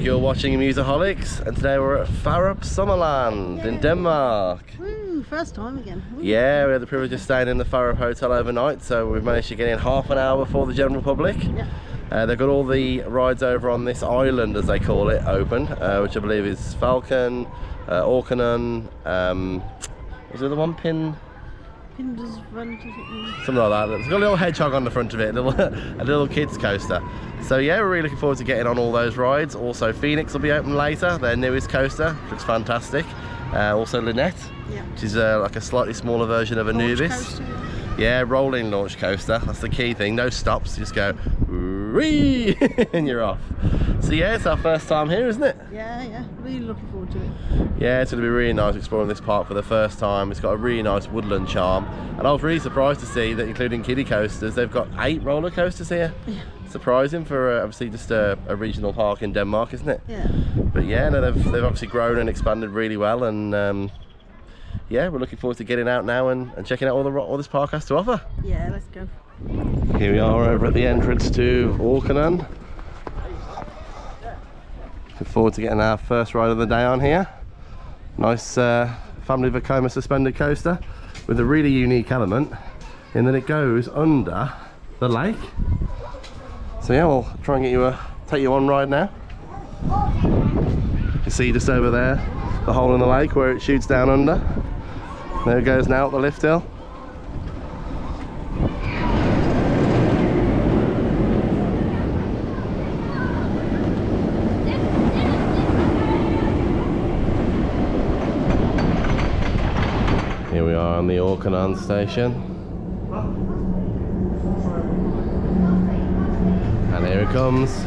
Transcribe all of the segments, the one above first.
You're watching Amuseaholics, and today we're at Fårup Sommerland in Denmark. Woo, first time again. Woo. Yeah, we had the privilege of staying in the Fårup hotel overnight, so we've managed to get in half an hour before the general public. Yeah. They've got all the rides over on this island, as they call it, open, which I believe is Falken, Orkanen, was the other one? Something like that. It's got a little hedgehog on the front of it, a little kids coaster. So yeah, we're really looking forward to getting on all those rides. Also Fenix will be open later, their newest coaster, which looks fantastic. Also Lynet, which is like a slightly smaller version of Anubis. Coaster, yeah, rolling launch coaster, that's the key thing, no stops, just go whee and you're off. So yeah, it's our first time here, isn't it? Yeah, really looking forward to it. Yeah, it's going to be really nice exploring this park for the first time. It's got a really nice woodland charm, and I was really surprised to see that, including kiddie coasters, they've got 8 roller coasters here. Yeah. Surprising for obviously just a regional park in Denmark, isn't it? Yeah. But yeah, no, they've obviously grown and expanded really well, and yeah, we're looking forward to getting out now and checking out all this park has to offer. Yeah, let's go. Here we are over at the entrance to Orkanen. Looking forward to getting our first ride of the day on here. Nice family Vekoma suspended coaster with a really unique element in that it goes under the lake. So yeah, we'll try and take you on ride now. You see just over there the hole in the lake where it shoots down under. There it goes now up the lift hill. Here we are on the Orkanen station. And here it comes.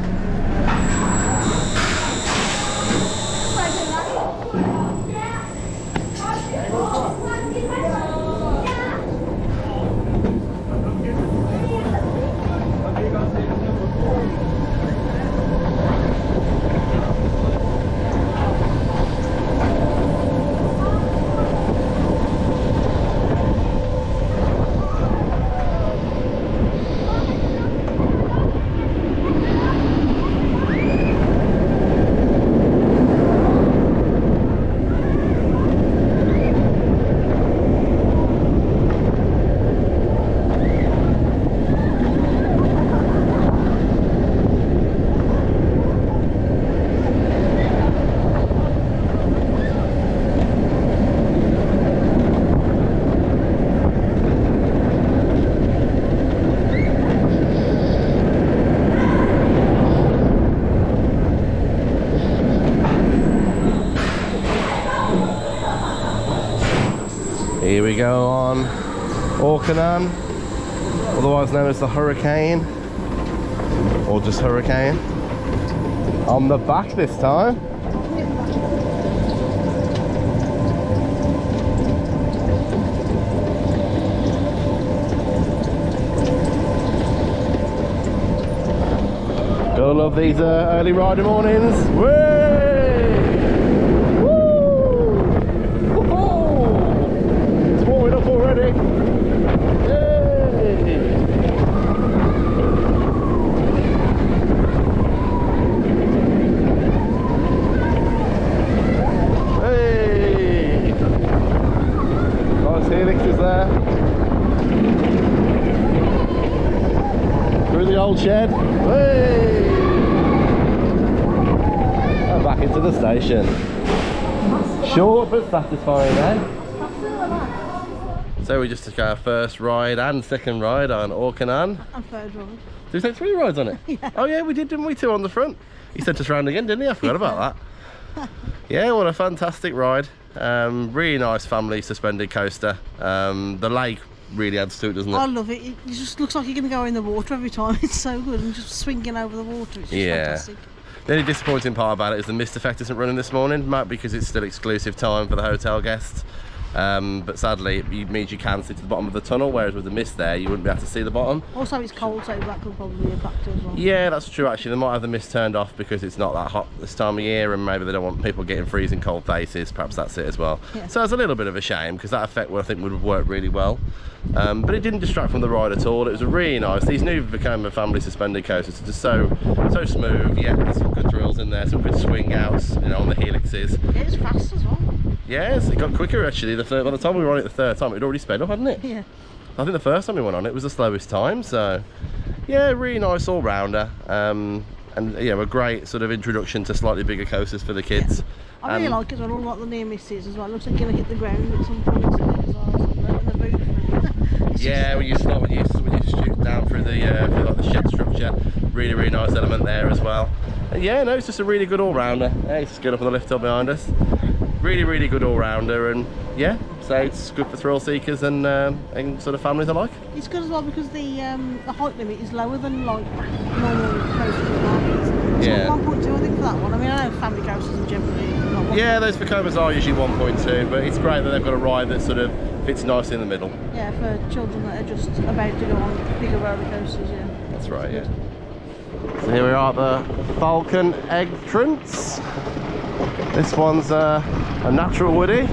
Here we go on Orkanen, otherwise known as the Hurricane, or just Hurricane. On the back this time. Gotta love these early rider mornings. Already. Yay! Hey! Nice Fenix is there. Through the old shed. Hey! And back into the station. Short but satisfying, eh? So we just took our first ride and second ride on Orkanen. And third ride. Did we take 3 rides on it? Yeah. Oh yeah, we did, didn't we? 2 on the front. He sent us round again, didn't he? I forgot about that. Yeah, what a fantastic ride. Really nice family suspended coaster. The lake really adds to it, doesn't it? I love it. It just looks like you're going to go in the water every time. It's so good, and just swinging over the water. It's just fantastic. The only disappointing part about it is the mist effect isn't running this morning. Might be because it's still exclusive time for the hotel guests. But sadly it means you can see to the bottom of the tunnel, whereas with the mist there you wouldn't be able to see the bottom. Also it's cold, so that could probably be a factor as well. Yeah, that's true actually. They might have the mist turned off because it's not that hot this time of year, and maybe they don't want people getting freezing cold faces. Perhaps that's it as well. Yeah. So it's a little bit of a shame, because that effect I think would have worked really well. But it didn't distract from the ride at all. It was a really nice. These new Vekoma family suspended coasters are just so smooth. Yeah, there's some good thrills in there, some good swing outs, you know, on the helixes. Yeah, it's fast as well. Yes, it got quicker actually. By the time we were on it the third time, it had already sped up, hadn't it? Yeah. I think the first time we went on it was the slowest time. So yeah, really nice all rounder. And yeah, a great sort of introduction to slightly bigger coasters for the kids. Yeah. I really like it as well, all like the near misses as well. It looks like you're going to hit the ground at some point as well, in the booth. Yeah, when you shoot down through like the shed structure, really nice element there as well. And yeah, no, it's just a really good all rounder. Hey, it's just good up on the lift hill behind us. Really good all rounder, and yeah, so it's good for thrill seekers and sort of families alike. It's good as well because the height limit is lower than like normal coasters as well. It's Yeah. 1.2 I think for that one. I mean, I know family coasters are generally not 1.2. Yeah, those Vekomas are usually 1.2, but it's great that they've got a ride that sort of fits nicely in the middle. Yeah, for children that are just about to go on bigger roller coasters, yeah. That's right, yeah. So here we are at the Falken entrance. This one's a natural woody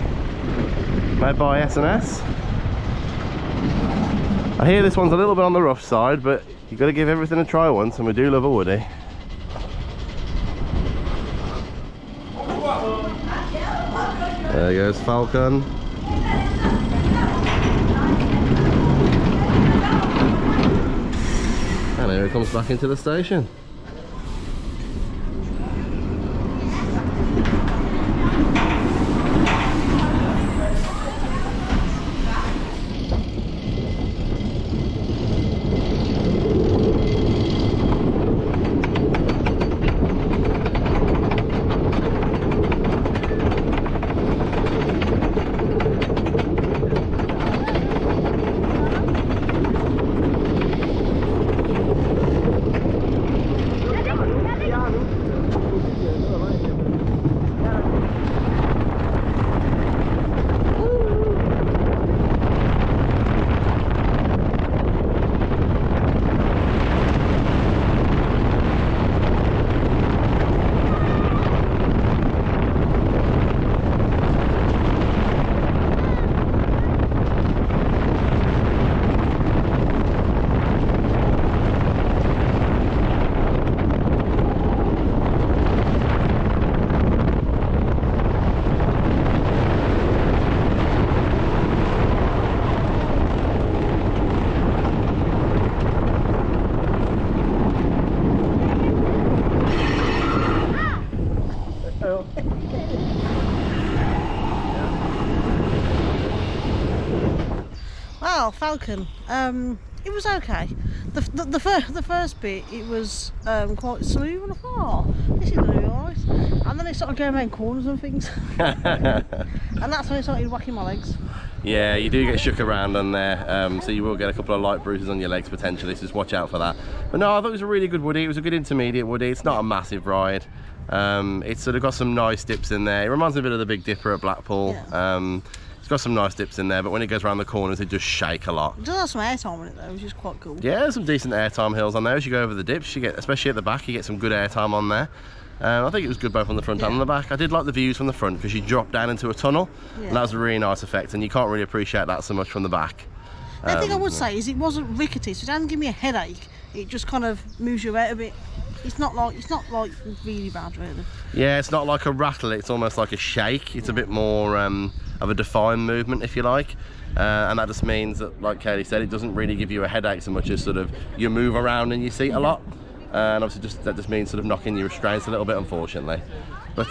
made by S&S. I hear this one's a little bit on the rough side, but you've got to give everything a try once, and we do love a woody. There goes Falken. And here it comes back into the station. Well, Falken, it was okay. The first bit, it was quite smooth, and I thought, oh, this is going to be alright. And then it started going around corners and things. And that's when it started whacking my legs. Yeah, you do get shook around on there, so you will get a couple of light bruises on your legs potentially, so just watch out for that. But no, I thought it was a really good woody. It was a good intermediate woody. It's not a massive ride. It's sort of got some nice dips in there. It reminds me a bit of the Big Dipper at Blackpool. Yeah. It's got some nice dips in there, but when it goes around the corners, it does shake a lot. It does have some airtime in it though, which is quite cool. Yeah, there's some decent airtime hills on there. As you go over the dips, you get, especially at the back, you get some good airtime on there. I think it was good both on the front and on the back. I did like the views from the front because you drop down into a tunnel, and that was a really nice effect, and you can't really appreciate that so much from the back. The thing I would say is it wasn't rickety, so it didn't give me a headache. It just kind of moves you out a bit. It's not like really bad really. Yeah, it's not like a rattle, it's almost like a shake. It's a bit more of a defined movement, if you like. And that just means that, like Katie said, it doesn't really give you a headache so much as sort of you move around in your seat a lot. And obviously that just means sort of knocking your restraints a little bit, unfortunately. But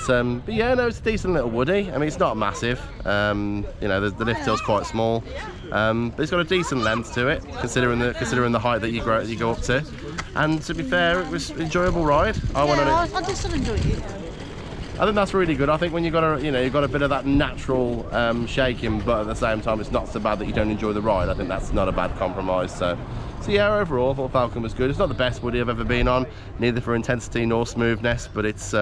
yeah, no, it's a decent little woody. I mean, it's not massive. You know, the lift hill's quite small, but it's got a decent length to it, considering the height that you go up to. And to be fair, it was an enjoyable ride. I just sort of enjoyed it. I think that's really good. I think when you've got a bit of that natural shaking, but at the same time, it's not so bad that you don't enjoy the ride. I think that's not a bad compromise. So yeah, overall, I thought Falken was good. It's not the best woody I've ever been on, neither for intensity nor smoothness, but it's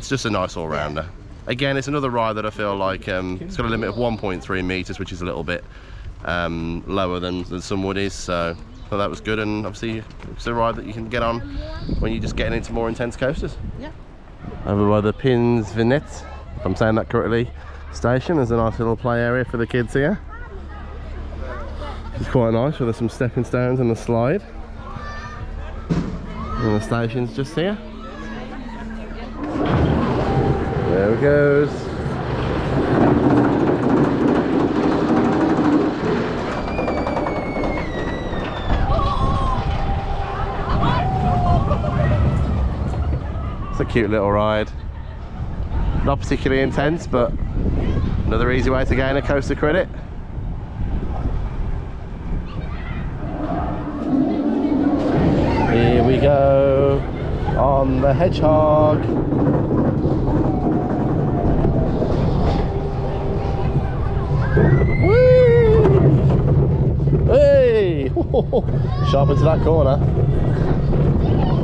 just a nice all-rounder. Again, it's another ride that I feel like it's got a limit of 1.3 meters, which is a little bit lower than some woodies, so I thought that was good. And obviously it's a ride that you can get on when you're just getting into more intense coasters. Yeah. Over by the Pindsvinet, if I'm saying that correctly, station. There's a nice little play area for the kids here. It's quite nice, with some stepping stones and a slide. And the station's just here. There it goes. It's a cute little ride. Not particularly intense, but another easy way to gain a coaster credit. Here we go on the Hedgehog. Woo! Hey! Sharp into that corner.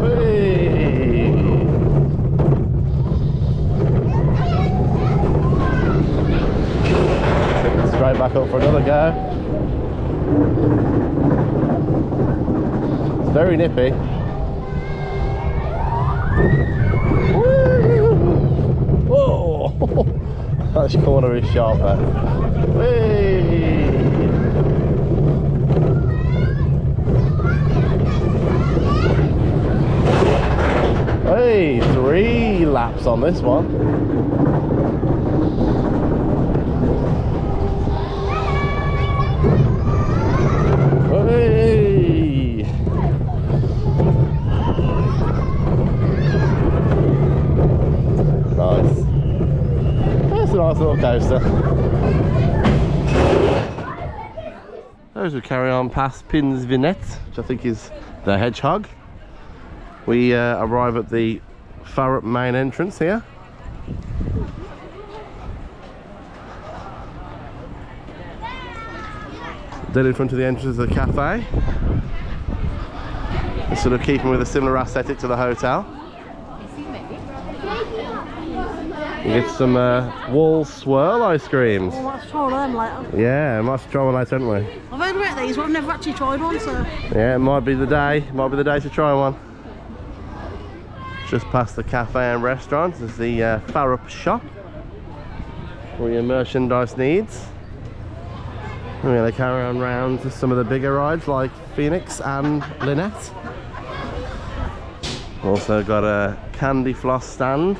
Hey! Straight back up for another go. It's very nippy. Whoa! That corner is sharper. Whee! Hey, 3 laps on this one. Hey! Nice. That's a nice little coaster. Those will carry on past Pindsvinet, which I think is the Hedgehog. We arrive at the Farup main entrance here. Dead in front of the entrance of the cafe. It's sort of keeping with a similar aesthetic to the hotel. You get some wall swirl ice creams. Well, let's try them later. Yeah, I might try one later, haven't we? I've heard about these, but I've never actually tried one, so... Yeah, it might be the day. Might be the day to try one. Just past the cafe and restaurant is the Farup shop, for your merchandise needs. We're going to carry on round to some of the bigger rides like Fenix and Lynet. Also got a candy floss stand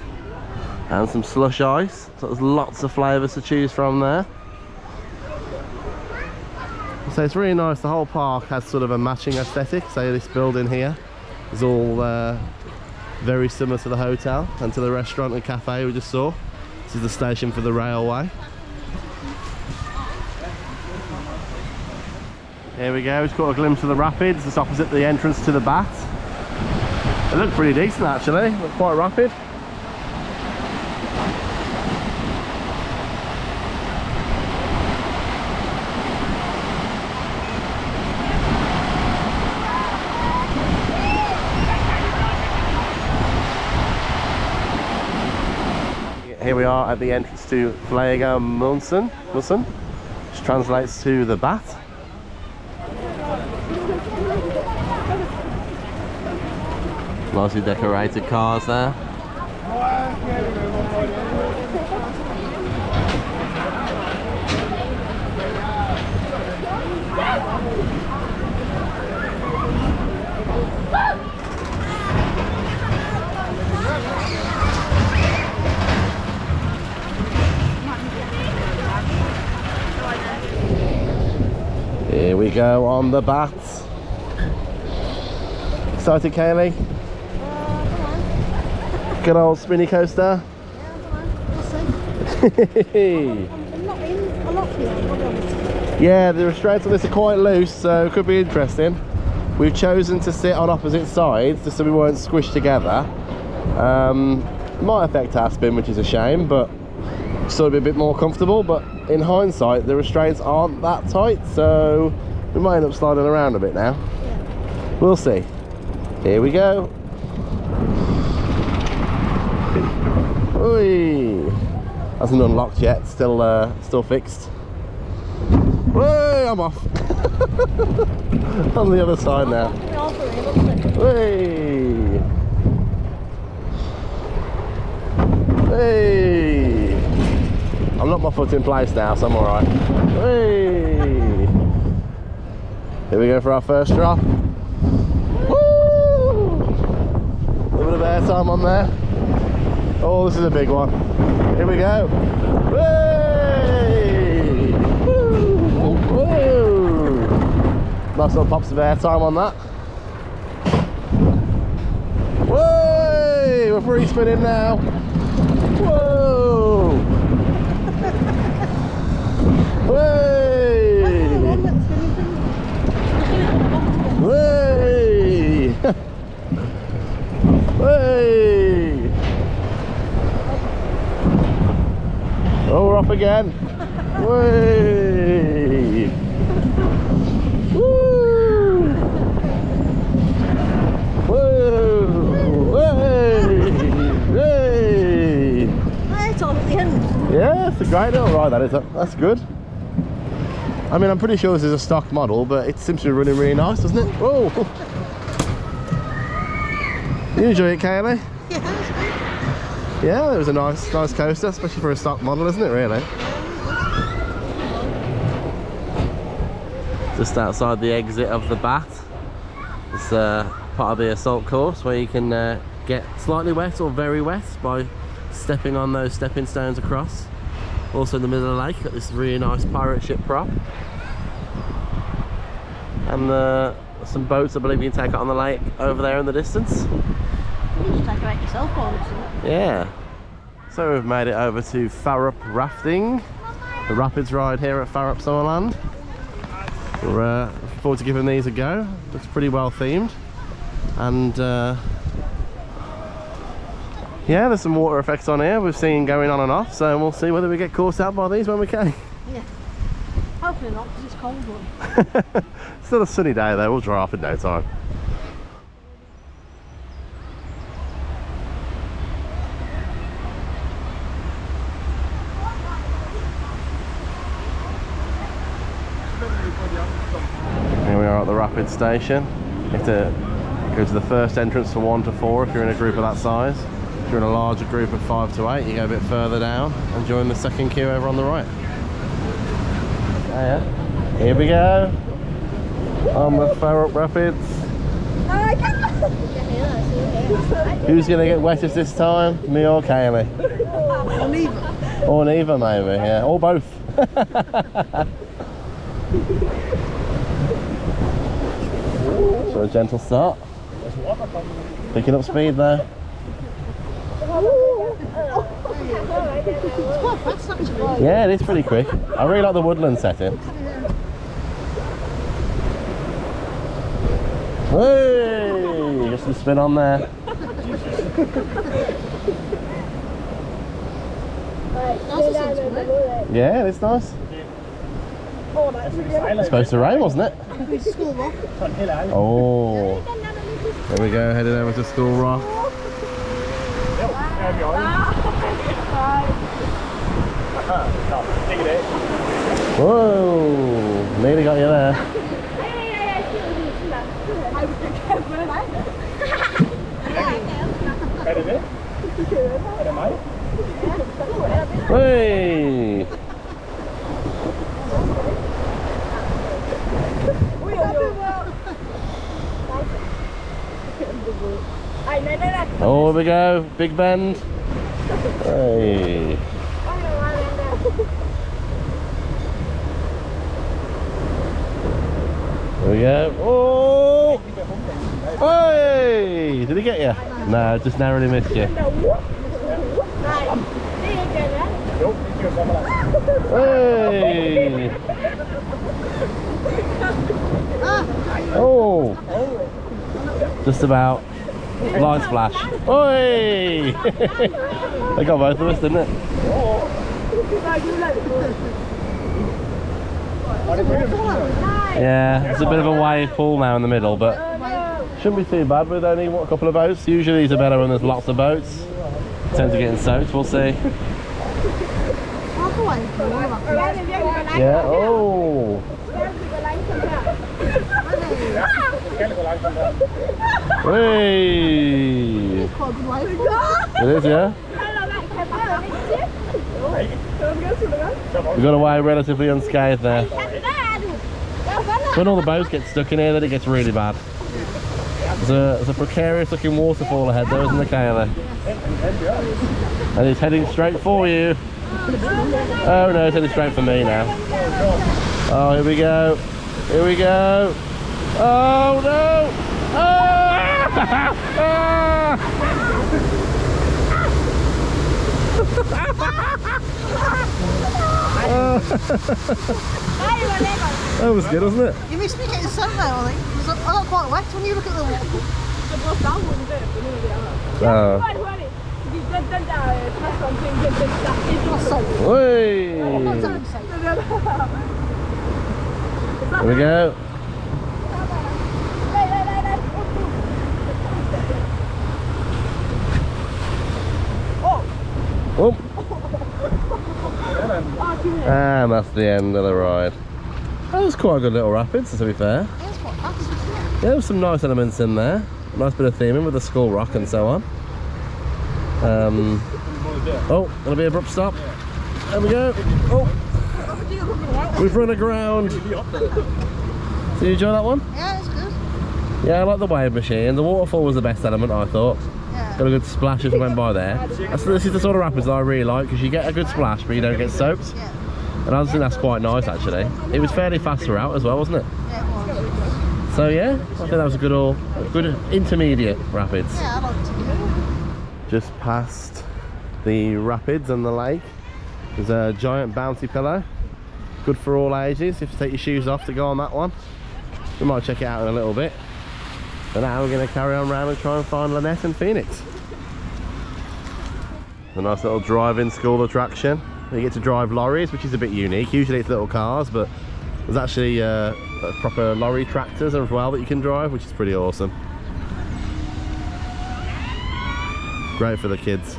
and some slush ice, so there's lots of flavours to choose from there. So it's really nice. The whole park has sort of a matching aesthetic. So this building here is all very similar to the hotel and to the restaurant and cafe we just saw. This is the station for the railway. Here we go, we've caught a glimpse of the rapids just opposite the entrance to the bat. They look pretty decent actually, look quite rapid. Here we are at the entrance to Flagermusen, which translates to the bat. Nicely decorated cars there. Here we go on the bat. Excited, Kaylee? Good old spinny coaster. Yeah, the restraints on this are quite loose, so it could be interesting. We've chosen to sit on opposite sides just so we won't squish together. It might affect our spin, which is a shame, but still be a bit more comfortable. But in hindsight, the restraints aren't that tight, so we might end up sliding around a bit now. We'll see. Here we go. Oi. Hasn't unlocked yet, still fixed. Whey, I'm off. On the other side now. Whey. Hey. I've locked my foot in place now, so I'm alright. Hey. Here we go for our first drop. Woo! A little bit of air time on there. Oh, this is a big one. Here we go. Hey! Woo! Woo! Nice little pops of air time on that. Whoa! We're free spinning now. Whoa! Way! Way! Way! Oh, we're off again. Way! Woo! Whoa! Way! Way! Yeah, it's a great little ride, that is. That's good. I mean, I'm pretty sure this is a stock model, but it seems to be running really nice, doesn't it? Whoa! You enjoy it, Kaylee? Yeah. Yeah, it was a nice coaster, especially for a stock model, isn't it, really? Just outside the exit of the Bath. It's part of the assault course where you can get slightly wet or very wet by stepping on those stepping stones across. Also in the middle of the lake, got this really nice pirate ship prop. And some boats I believe you can take out on the lake over there in the distance. You just take it out yourself, obviously. Yeah. So we've made it over to Farup Rafting, the rapids ride here at Fårup Sommerland. We're looking forward to giving these a go. Looks pretty well themed. And yeah, there's some water effects on here we've seen going on and off, so we'll see whether we get caught out by these when we can. Yeah. Hopefully not, because it's cold one. Still a sunny day though, we'll dry off in no time. Here we are at the rapid station. You have to go to the first entrance from 1 to 4 if you're in a group of that size. If you're in a larger group of 5 to 8, you go a bit further down and join the second queue over on the right. Oh yeah. Here we go. On the Farup Rapids. Who's going to get wettest this time? Me or Kaylee? Or neither. Or neither maybe, yeah. Or both. So a gentle start. Picking up speed there. It's quite fast actually. Yeah, it is pretty quick. I really like the woodland setting. Hey, just a spin on there. Yeah, it's nice. It's supposed to rain, wasn't it? Oh, there we go, heading over to School Rock. Whoa, nearly got you there. Hey! Oh, here we go, big bend. Hey. There we go. Oh! Hey! Did he get you? No, just narrowly missed you. Hey! Oh! Just about. Light splash. Oi! They got both of us, didn't it? Yeah, there's a bit of a wave pool now in the middle, but shouldn't be too bad with only a couple of boats. Usually these are better when there's lots of boats. Tend to get soaked, we'll see. walk away from all of that. Yeah, oh! Hey! It's quite a good way. It is, yeah? We got away relatively unscathed there. When all the boats get stuck in here, then it gets really bad. There's a precarious looking waterfall ahead there, isn't there, Kayla? And it's heading straight for you. Oh no, it's heading straight for me now. Oh, here we go. Here we go. Oh no! Ah! That was good, wasn't it? You missed me getting sun though, I think. I got quite wet when you look at the water. Here we go. Oh. And that's the end of the ride. That was quite a good little rapids, to be fair. Yeah, it's quite fast, isn't it? Yeah, there was some nice elements in there. Nice bit of theming with the skull rock and so on. Oh, gonna be an abrupt stop. There we go. Oh, we've run aground. Did you enjoy that one? Yeah, it's good. Yeah, I like the wave machine. The waterfall was the best element, I thought. Yeah. Got a good splash as we went by there. This is the sort of rapids that I really like, because you get a good splash but you don't get soaked. Yeah. And I just think that's quite nice actually. It was fairly fast throughout as well, wasn't it? Yeah, it was. So yeah, I think that was a good intermediate rapids. Yeah, I liked it. Just past the rapids and the lake, there's a giant bouncy pillow. Good for all ages. You have to take your shoes off to go on that one. We might check it out in a little bit. But now we're going to carry on round and try and find Lynet and Fenix. A nice little drive-in school attraction. You get to drive lorries, which is a bit unique. Usually it's little cars, but there's actually proper lorry tractors as well that you can drive, which is pretty awesome. Great for the kids.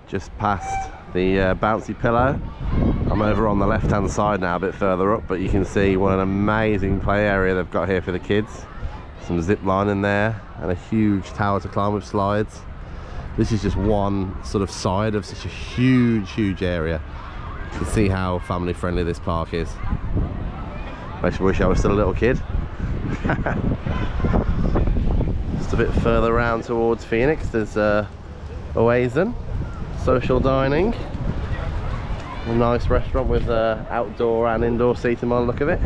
Just past the bouncy pillow. I'm over on the left-hand side now, a bit further up, but you can see what an amazing play area they've got here for the kids. Some zip line in there and a huge tower to climb with slides. This is just one sort of side of such a huge area. You can see how family friendly this park is. I just wish I was still a little kid. Just a bit further around towards Fenix, there's Oasen, social dining. A nice restaurant with outdoor and indoor seating by the look of it.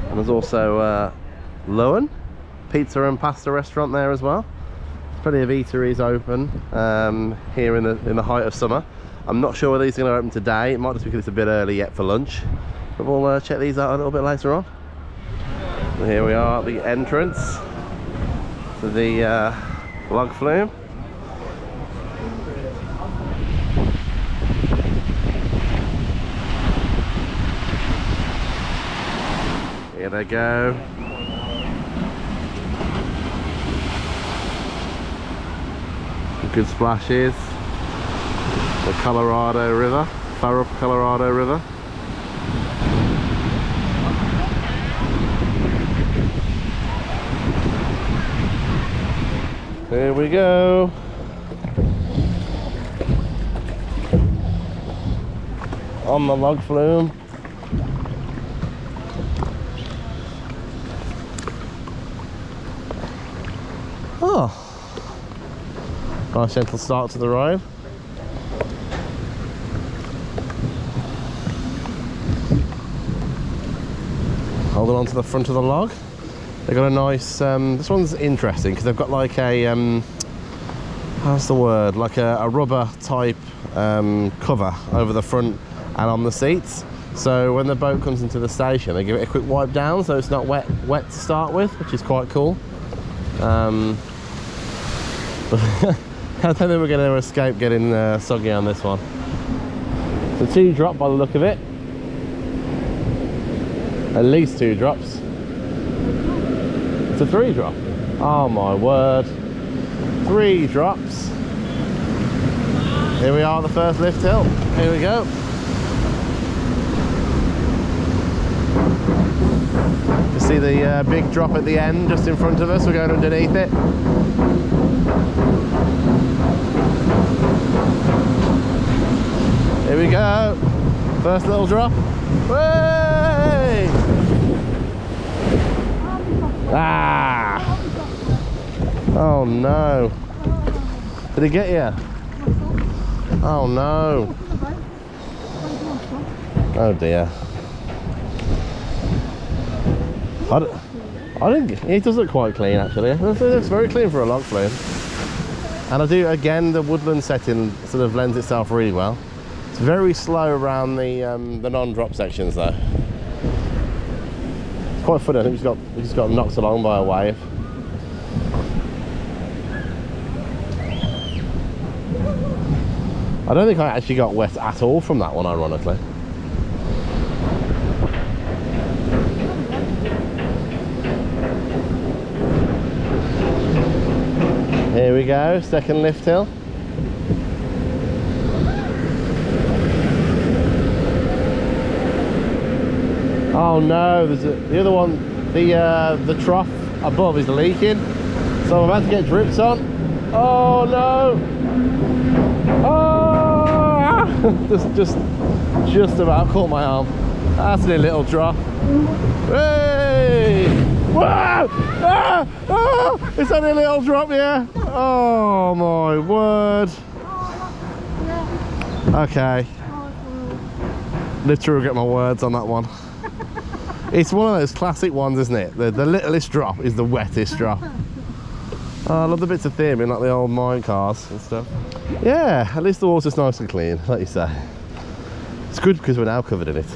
And there's also Lynet, pizza and pasta restaurant there as well. Plenty of eateries open here in the height of summer. I'm not sure whether these are going to open today. It might just be because it's a bit early yet for lunch. But we'll check these out a little bit later on. And here we are at the entrance to the log flume. Here they go. Good splashes. The Colorado River, Farup Colorado River. Here we go. On the log flume. Oh. Nice gentle start to the ride. Holding on to the front of the log. They've got a nice, this one's interesting because they've got like a, how's the word? Like a rubber type cover over the front and on the seats. So when the boat comes into the station, they give it a quick wipe down so it's not wet to start with, which is quite cool. I don't think we're going to escape getting soggy on this one. It's a 2 drop by the look of it. At least 2 drops. It's a 3 drop. Oh my word. 3 drops. Here we are at the first lift hill. Here we go. See the big drop at the end just in front of us. We're going underneath it. Here we go. First little drop. Way! Ah! Oh no. Did it get you? Oh no. Oh dear. I didn't. It does look quite clean actually. It looks very clean for a log flume. And I do, again, the woodland setting sort of lends itself really well. It's very slow around the non-drop sections though. It's quite funny. I think we just got knocked along by a wave. I don't think I actually got wet at all from that one, ironically. Here we go, second lift hill. Oh no, there's the other one, the trough above is leaking, so I'm about to get drips on. Oh no! Oh! just about caught my arm. That's a little drop. Hey! Whoa! Ah! Oh! It's only a little drop here. Oh my word! Okay. Literally get my words on that one. It's one of those classic ones, isn't it? The littlest drop is the wettest drop. Oh, I love the bits of theming, like the old mine cars and stuff. Yeah, at least the water's nice and clean, like you say. It's good because we're now covered in it.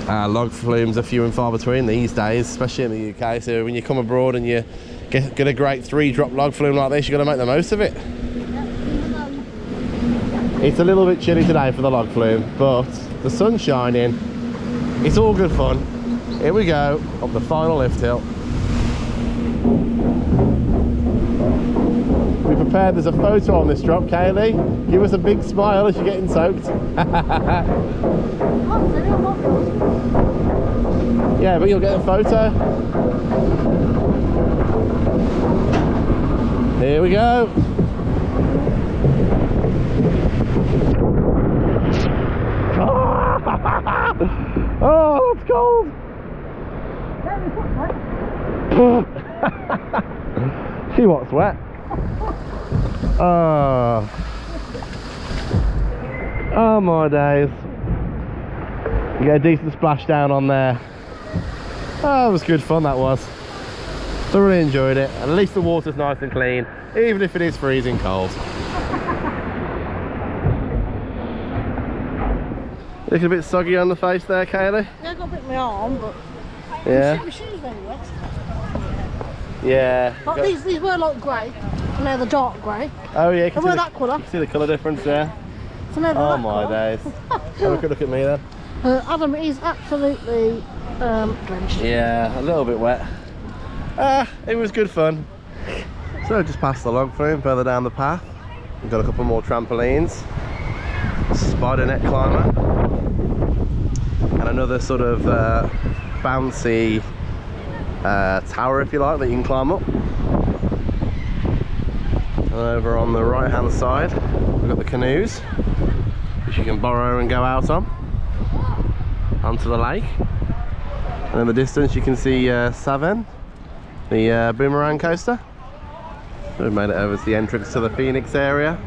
Log flumes are few and far between these days, especially in the UK. So when you come abroad and you get a great 3-drop log flume like this, you've got to make the most of it. It's a little bit chilly today for the log flume, but the sun's shining. It's all good fun. Here we go, up the final lift hill. We prepared, there's a photo on this drop, Kaylee. Give us a big smile as you're getting soaked. Yeah, but you'll get a photo. Here we go. Oh, that's cold. See what's wet. Oh my days. You get a decent splashdown on there. Oh, it was good fun, that was. Thoroughly enjoyed it. At least the water's nice and clean, even if it is freezing cold. Looking a bit soggy on the face there, Kaylee? Yeah, I got a bit in my arm, but yeah. my shoes very wet. Yeah. Like these were like grey, and now they're dark grey. Oh yeah, you can see that colour. See the colour difference there. So now oh my days. Have a good look at me then. Adam is absolutely drenched. Yeah, a little bit wet. It was good fun. So just past the log flume, further down the path. We've got a couple more trampolines. Spider net climber. And another sort of bouncy tower, if you like, that you can climb up. And over on the right hand side we've got the canoes, which you can borrow and go out on onto the lake. And in the distance you can see Saven, the boomerang coaster. So we've made it over to the entrance to the Fenix area.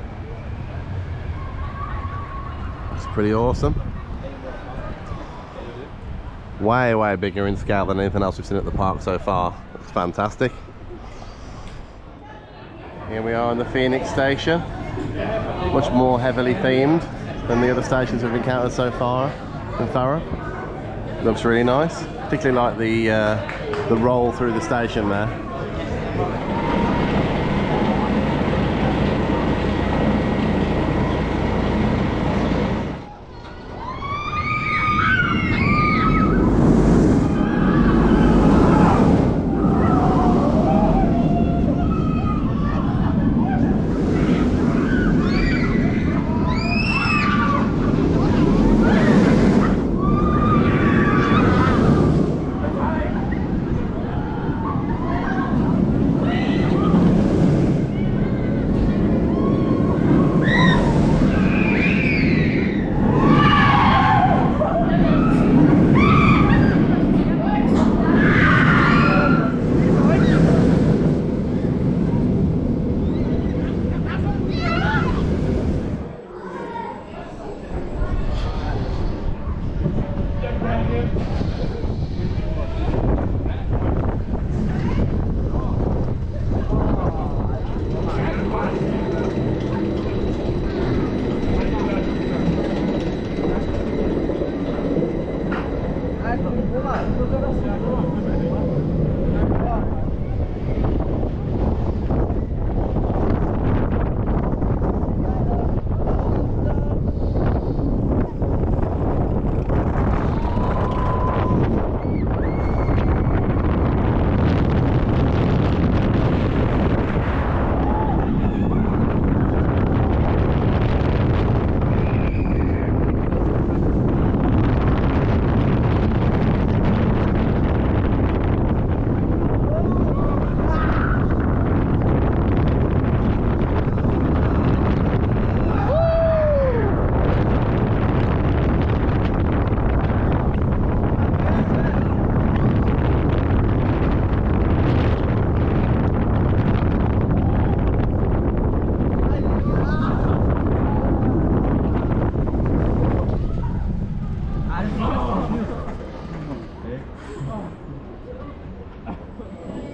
It's pretty awesome. Way bigger in scale than anything else we've seen at the park so far. It's fantastic. Here we are in the Fenix station, much more heavily themed than the other stations we've encountered so far in Farup. Looks really nice, particularly like the roll through the station there.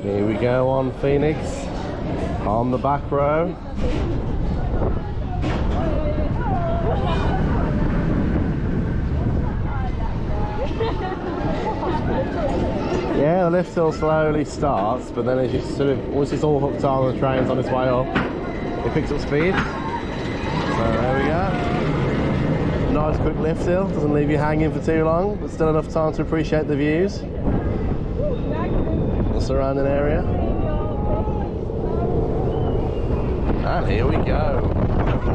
Here we go on Fenix, on the back row. Yeah, the lift hill slowly starts, but then as you sort of, once it's all hooked on, the train's on its way up, it picks up speed. So there we go. Nice quick lift hill, doesn't leave you hanging for too long, but still enough time to appreciate the views. The surrounding area. And here we go.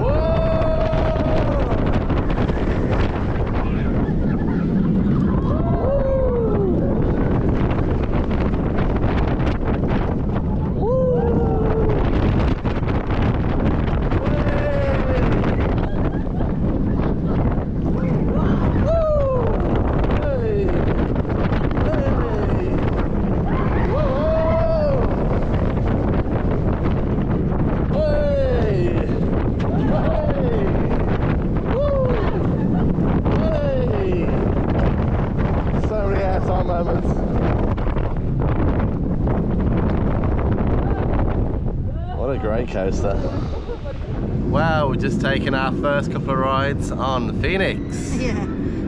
Whoa! Great coaster. Wow, we've just taken our first couple of rides on Fenix. Yeah,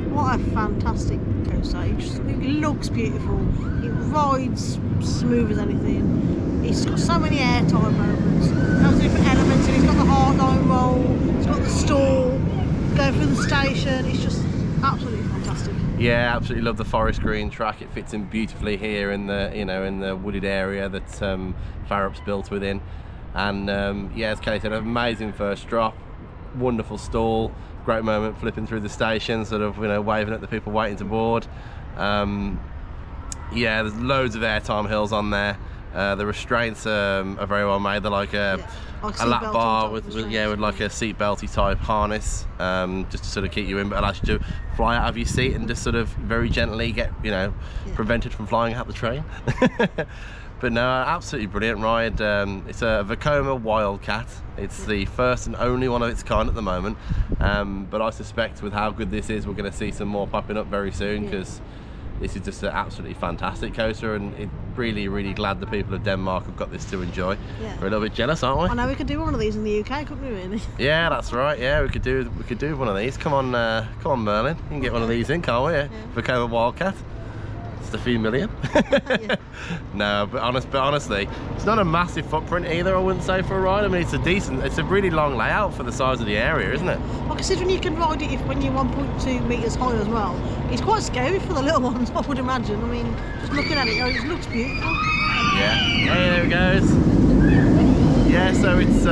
what a fantastic coaster. It looks beautiful. It rides smooth as anything. It's got so many airtime moments. It has different elements, and it's got the hardline roll, it's got the stall, going through the station. It's just absolutely fantastic. Yeah, absolutely love the forest green track. It fits in beautifully here in the, you know, in the wooded area that Farup's built within. And yeah, as Kelly said, an amazing first drop, wonderful stall, great moment flipping through the station, sort of, you know, waving at the people waiting to board. Yeah, there's loads of airtime hills on there. The restraints are very well made. They're like a lap bar with like a seat belty type harness, just to sort of keep you in, but allows you to fly out of your seat and just sort of very gently get, you know, prevented from flying out the train. But no, absolutely brilliant ride. It's a Vekoma Wildcat. It's the first and only one of its kind at the moment. But I suspect with how good this is, we're going to see some more popping up very soon, because this is just an absolutely fantastic coaster, and it really glad the people of Denmark have got this to enjoy. Yeah. We're a little bit jealous, aren't we? I know we could do one of these in the UK, couldn't we, really? Yeah, that's right. Yeah, we could do one of these. Come on Merlin, you can get one of these in, can't we? Yeah. Vekoma Wildcat. A few million. No, but honestly, it's not a massive footprint either, I wouldn't say, for a ride. I mean, it's a really long layout for the size of the area, isn't it? Well, considering you can ride it when you're 1.2 metres high as well, it's quite scary for the little ones, I would imagine. I mean, just looking at it, it looks beautiful. Yeah, hey, there it goes. Yeah, so it's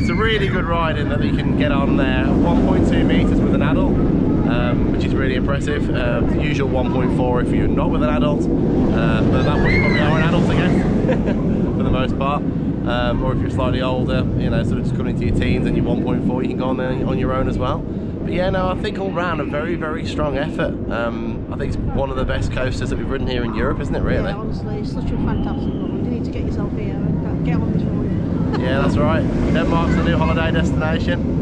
a really good ride in that you can get on there 1.2 metres with an adult. Which is really impressive. The usual 1.4 if you're not with an adult, but at that point you probably are an adult, I guess, for the most part. Or if you're slightly older, you know, sort of just coming into your teens and you're 1.4, you can go on there on your own as well. But yeah, no, I think all round a very strong effort. I think it's one of the best coasters that we've ridden here in Europe, isn't it, really? Yeah, honestly, it's such a fantastic ride. You need to get yourself here and get on this ride. Yeah, that's right. Denmark's the new holiday destination.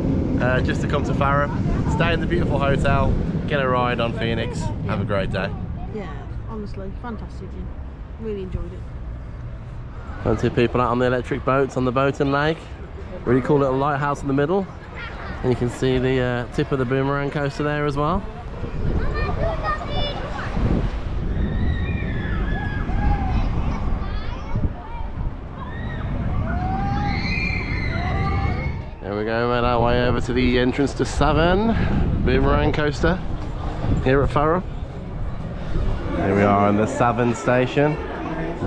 Just to come to Farup, stay in the beautiful hotel, get a ride on Fenix, have a great day. Yeah, honestly, fantastic. Really enjoyed it. Plenty of people out on the electric boats on the boating lake. Really cool little lighthouse in the middle. And you can see the tip of the boomerang coaster there as well. There we go, made our way over to the entrance to Saven boomerang coaster here at Farup. Here we are in the Saven station.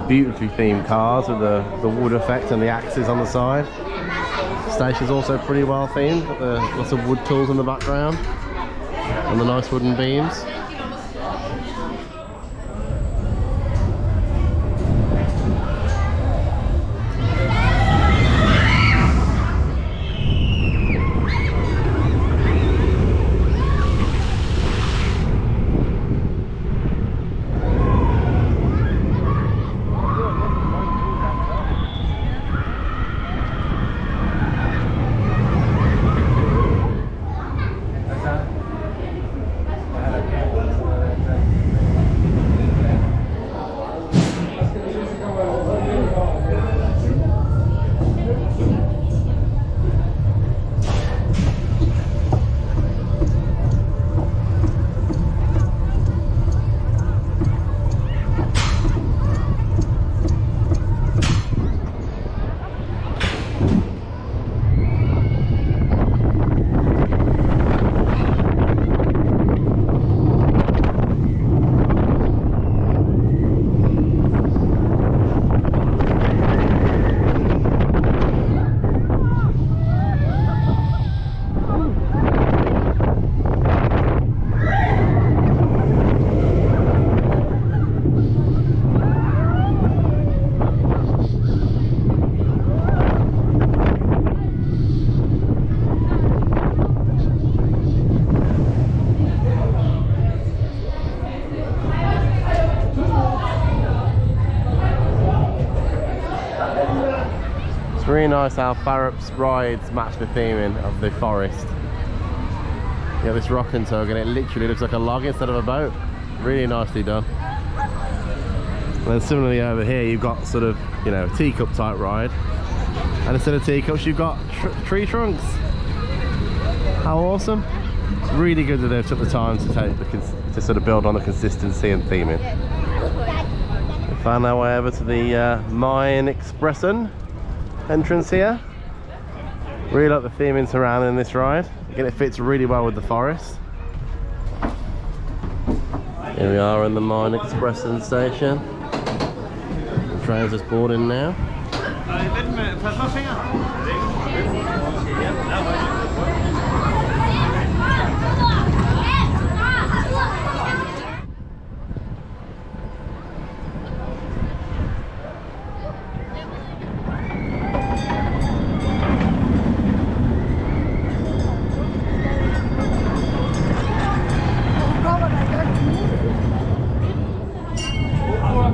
Beautifully themed cars with the wood effect and the axes on the side. The station's also pretty well themed, got lots of wood tools in the background and the nice wooden beams. Really nice how Farup's rides match the theming of the forest. You have this rock and tug and it literally looks like a log instead of a boat. Really nicely done. And then similarly over here you've got sort of, you know, a teacup type ride. And instead of teacups you've got tree trunks. How awesome. It's really good that they've took the time to sort of build on the consistency and theming. We found our way over to the mine Expressen entrance here. Really like the theming surrounding this ride. Again, it fits really well with the forest. Here we are in the mine Expressen station. The train's just boarding now.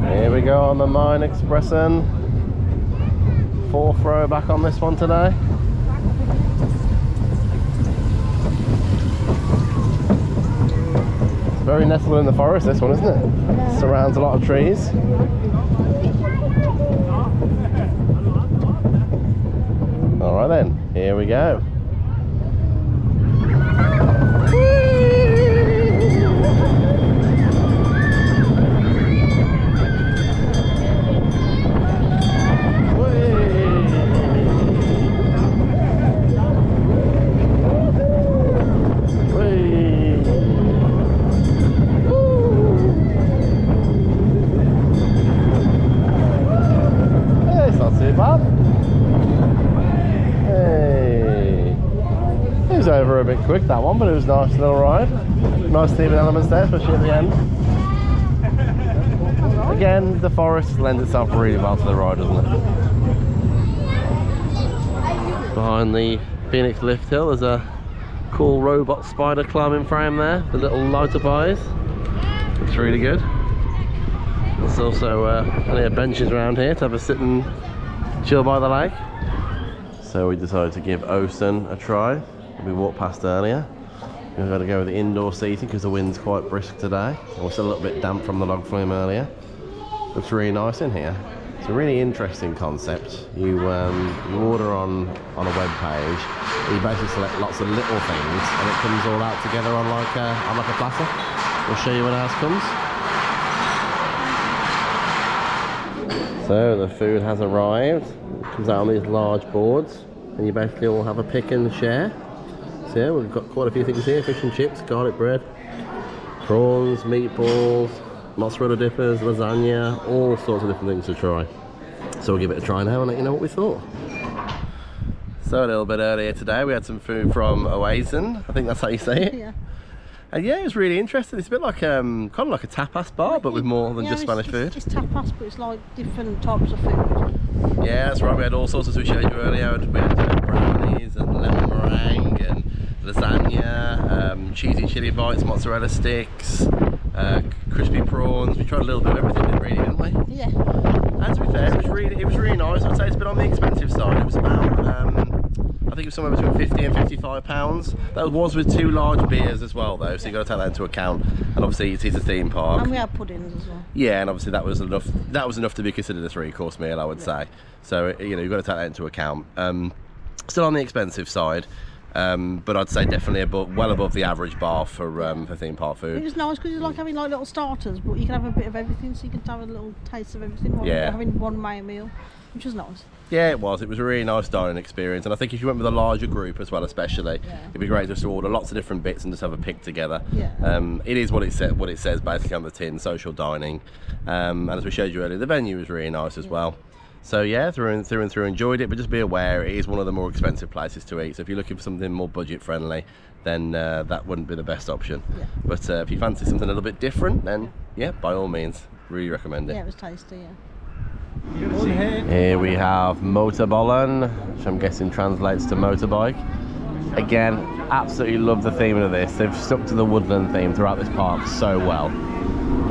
Here we go on the mine Expressen. 4th row back on this one today. It's very nestled in the forest, this one, isn't it? Yeah. Surrounds a lot of trees. Alright then, here we go. Over a bit quick, that one, but it was a nice little ride. Nice theming elements there, especially at the end. Again, the forest lends itself really well to the ride, doesn't it? Behind the Fenix lift hill there's a cool robot spider climbing frame there, the little light up eyes. Looks really good. There's also plenty of benches around here to have a sit and chill by the lake. So we decided to give Osen a try. We walked past earlier. We've got to go with the indoor seating because the wind's quite brisk today. And we're still a little bit damp from the log flume earlier. Looks really nice in here. It's a really interesting concept. You order on a web page. You basically select lots of little things, and it comes all out together on like a platter. We'll show you when ours comes. So the food has arrived. It comes out on these large boards, and you basically all have a pick and share. So yeah, we've got quite a few things here: fish and chips, garlic bread, prawns, meatballs, mozzarella dippers, lasagna, all sorts of different things to try. So we'll give it a try now and let you know what we thought. So a little bit earlier today we had some food from Oazen, I think that's how you say it. Yeah. And yeah, it was really interesting. It's a bit like kind of like a tapas bar, but with more than just Spanish food. It's tapas, but it's like different types of food. Yeah, that's right. We had all sorts, as we showed you earlier. We had brownies and lemon meringue and lasagna, cheesy chili bites, mozzarella sticks, crispy prawns. We tried a little bit of everything, really, didn't we? Yeah. And to be fair, it was really nice. I'd say it's been on the expensive side. It was about, I think it was somewhere between £50 and £55. That was with 2 large beers as well, though, so you've got to take that into account. And obviously, it is a theme park. And we had puddings as well. Yeah, and obviously that was enough. That was enough to be considered a 3-course meal, I would say. So you know, you've got to take that into account. Still on the expensive side. But I'd say definitely well above the average bar for theme park food. It was nice because it's like having like little starters, but you can have a bit of everything, so you can have a little taste of everything while you're having one main meal, which was nice. Yeah, it was. It was a really nice dining experience, and I think if you went with a larger group as well, especially, it'd be great just to order lots of different bits and just have a pick together. Yeah. It is what it says basically on the tin, social dining, and as we showed you earlier, the venue was really nice as well. So yeah, through and through enjoyed it, but just be aware it is one of the more expensive places to eat. So if you're looking for something more budget friendly, then that wouldn't be the best option. Yeah. But if you fancy something a little bit different, then yeah, by all means, really recommend it. Yeah, it was tasty, yeah. Here we have motorbollen, which I'm guessing translates to motorbike. Again, absolutely love the theme of this. They've stuck to the woodland theme throughout this park so well.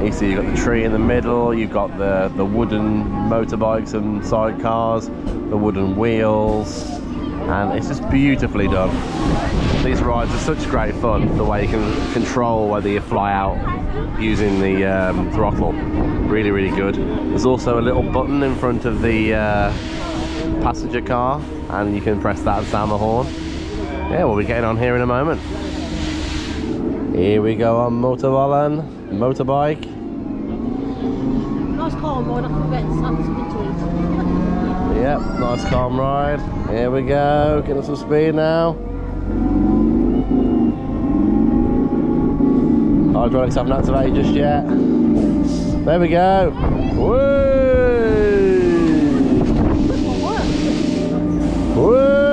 You see you've got the tree in the middle, you've got the wooden motorbikes and sidecars, the wooden wheels, and it's just beautifully done. These rides are such great fun, the way you can control whether you fly out using the throttle. Really, really good. There's also a little button in front of the passenger car, and you can press that and sound the horn. Yeah, we'll be getting on here in a moment. Here we go on motorbike. Nice calm ride, I can get between. Yep, nice calm ride. Here we go, getting some speed now. Hydraulics haven't activated just yet. There we go. Woo! Woo!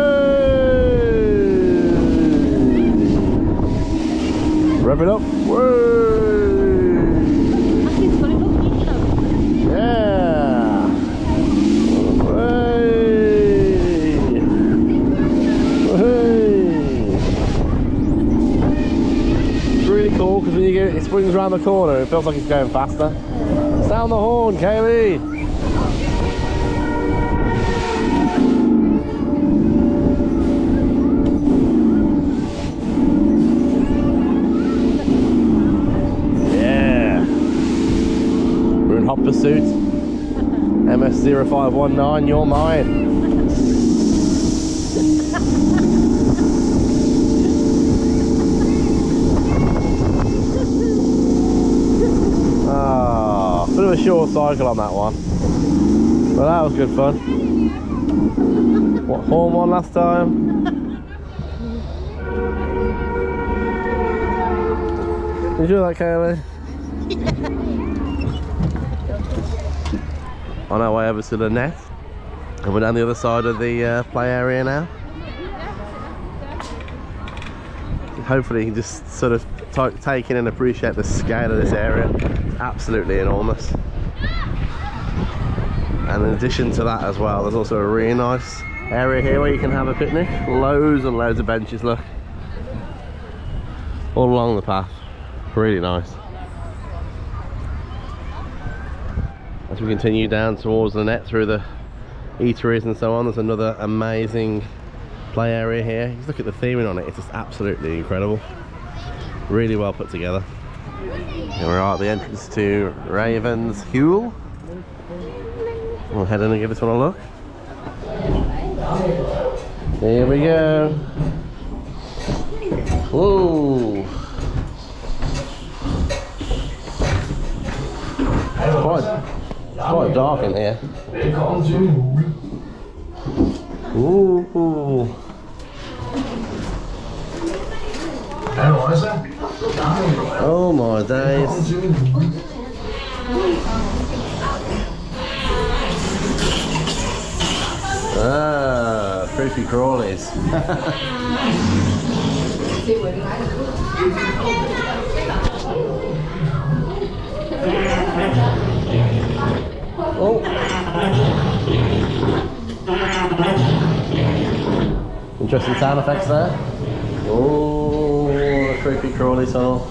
Rev it up. Woo! Yeah. It's really cool because when it springs around the corner, it feels like it's going faster. Sound the horn, Kaylee. Hot Pursuit MS0519, you're mine. Ah, bit of a short cycle on that one, but that was good fun. What, horn one last time? Did you do that, Kaylee? On our way over to the net, and we're down the other side of the play area now. Hopefully you can just sort of take in and appreciate the scale of this area. It's absolutely enormous. And in addition to that as well, there's also a really nice area here where you can have a picnic. Loads and loads of benches, look, all along the path. Really nice. As we continue down towards the net through the eateries and so on, there's another amazing play area here. Just look at the theming on it, it's just absolutely incredible. Really well put together. Here we are at the entrance to Ravenshuel. We'll head in and give this one a look. Here we go. Whoa! It's quite dark in here. Ooh. Oh my days. Ah, creepy crawlies. Oh. Interesting sound effects there. Oh, the creepy crawly tunnel.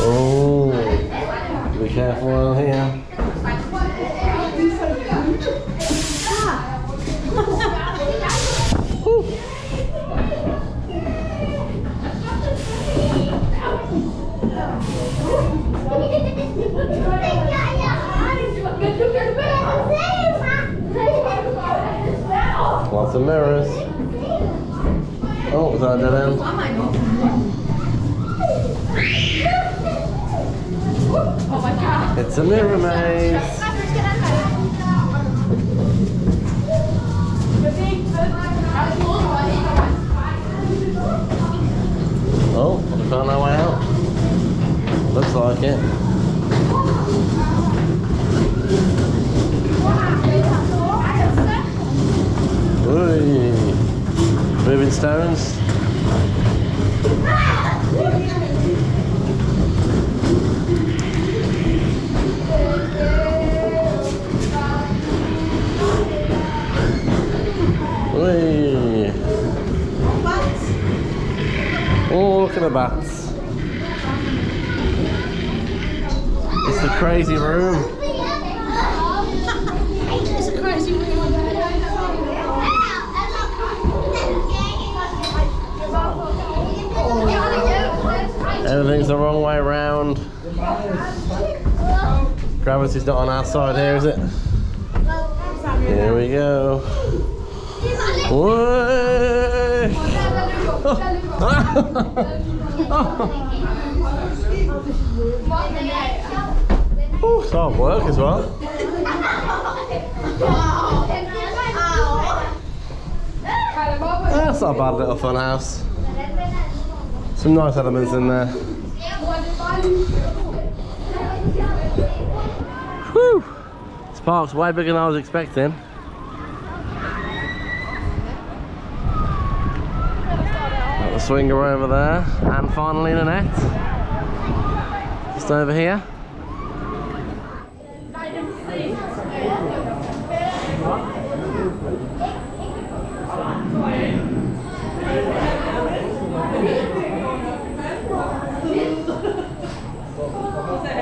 Oh, be careful out here. Lots of mirrors. Oh, was that a dead end? Oh my god. It's a mirror maze. Oh, we found our way out. Looks like it. Ooh. Moving stones. Ooh. Oh, look at the bats. It's the crazy room. It's a crazy room. Everything's the wrong way round. Gravity's not on our side here, is it? Here we go. Whoa! Oh, it's hard work as well. That's not a bad little fun house. Some nice elements in there. Whew! This park's way bigger than I was expecting. Got the swinger over there, and finally Lynet. Just over here.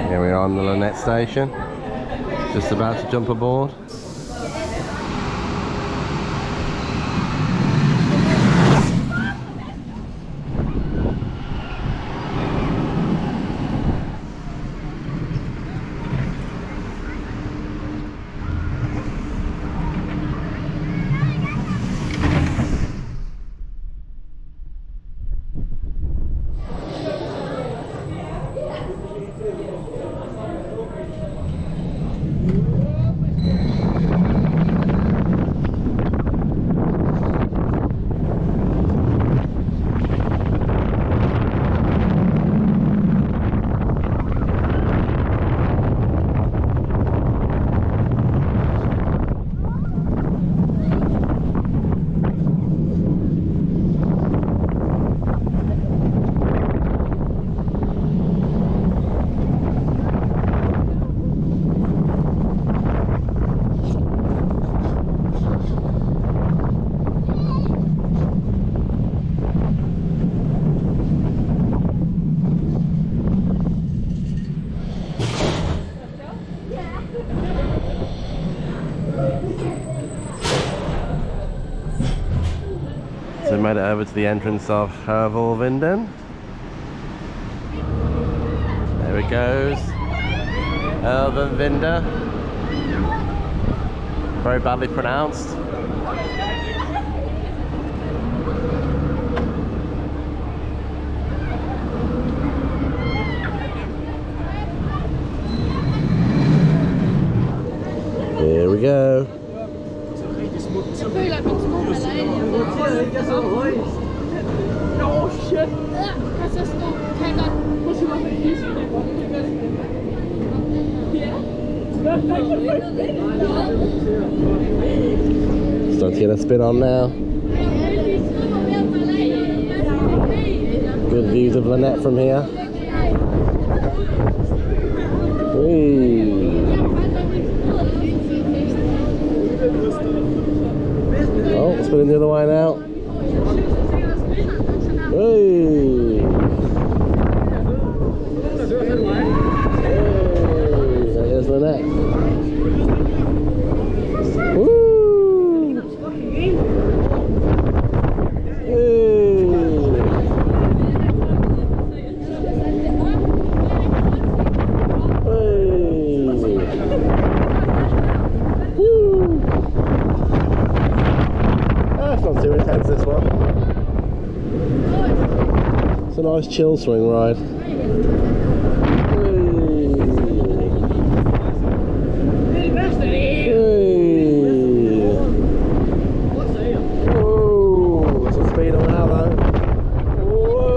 Here we are on the Lynet station, just about to jump aboard. So we made it over to the entrance of Hervolvinden. There it goes. Hervolvinden. Very badly pronounced. Here we go. Start to get a spin on now. Good views of Lynet from here. Whee. Oh, spinning the other way now. Hey! There's Lynet. Woo! Hey! Woo! That's not too intense, this one. It's a nice chill swing ride. Whoa, some speed on that though. Whoa!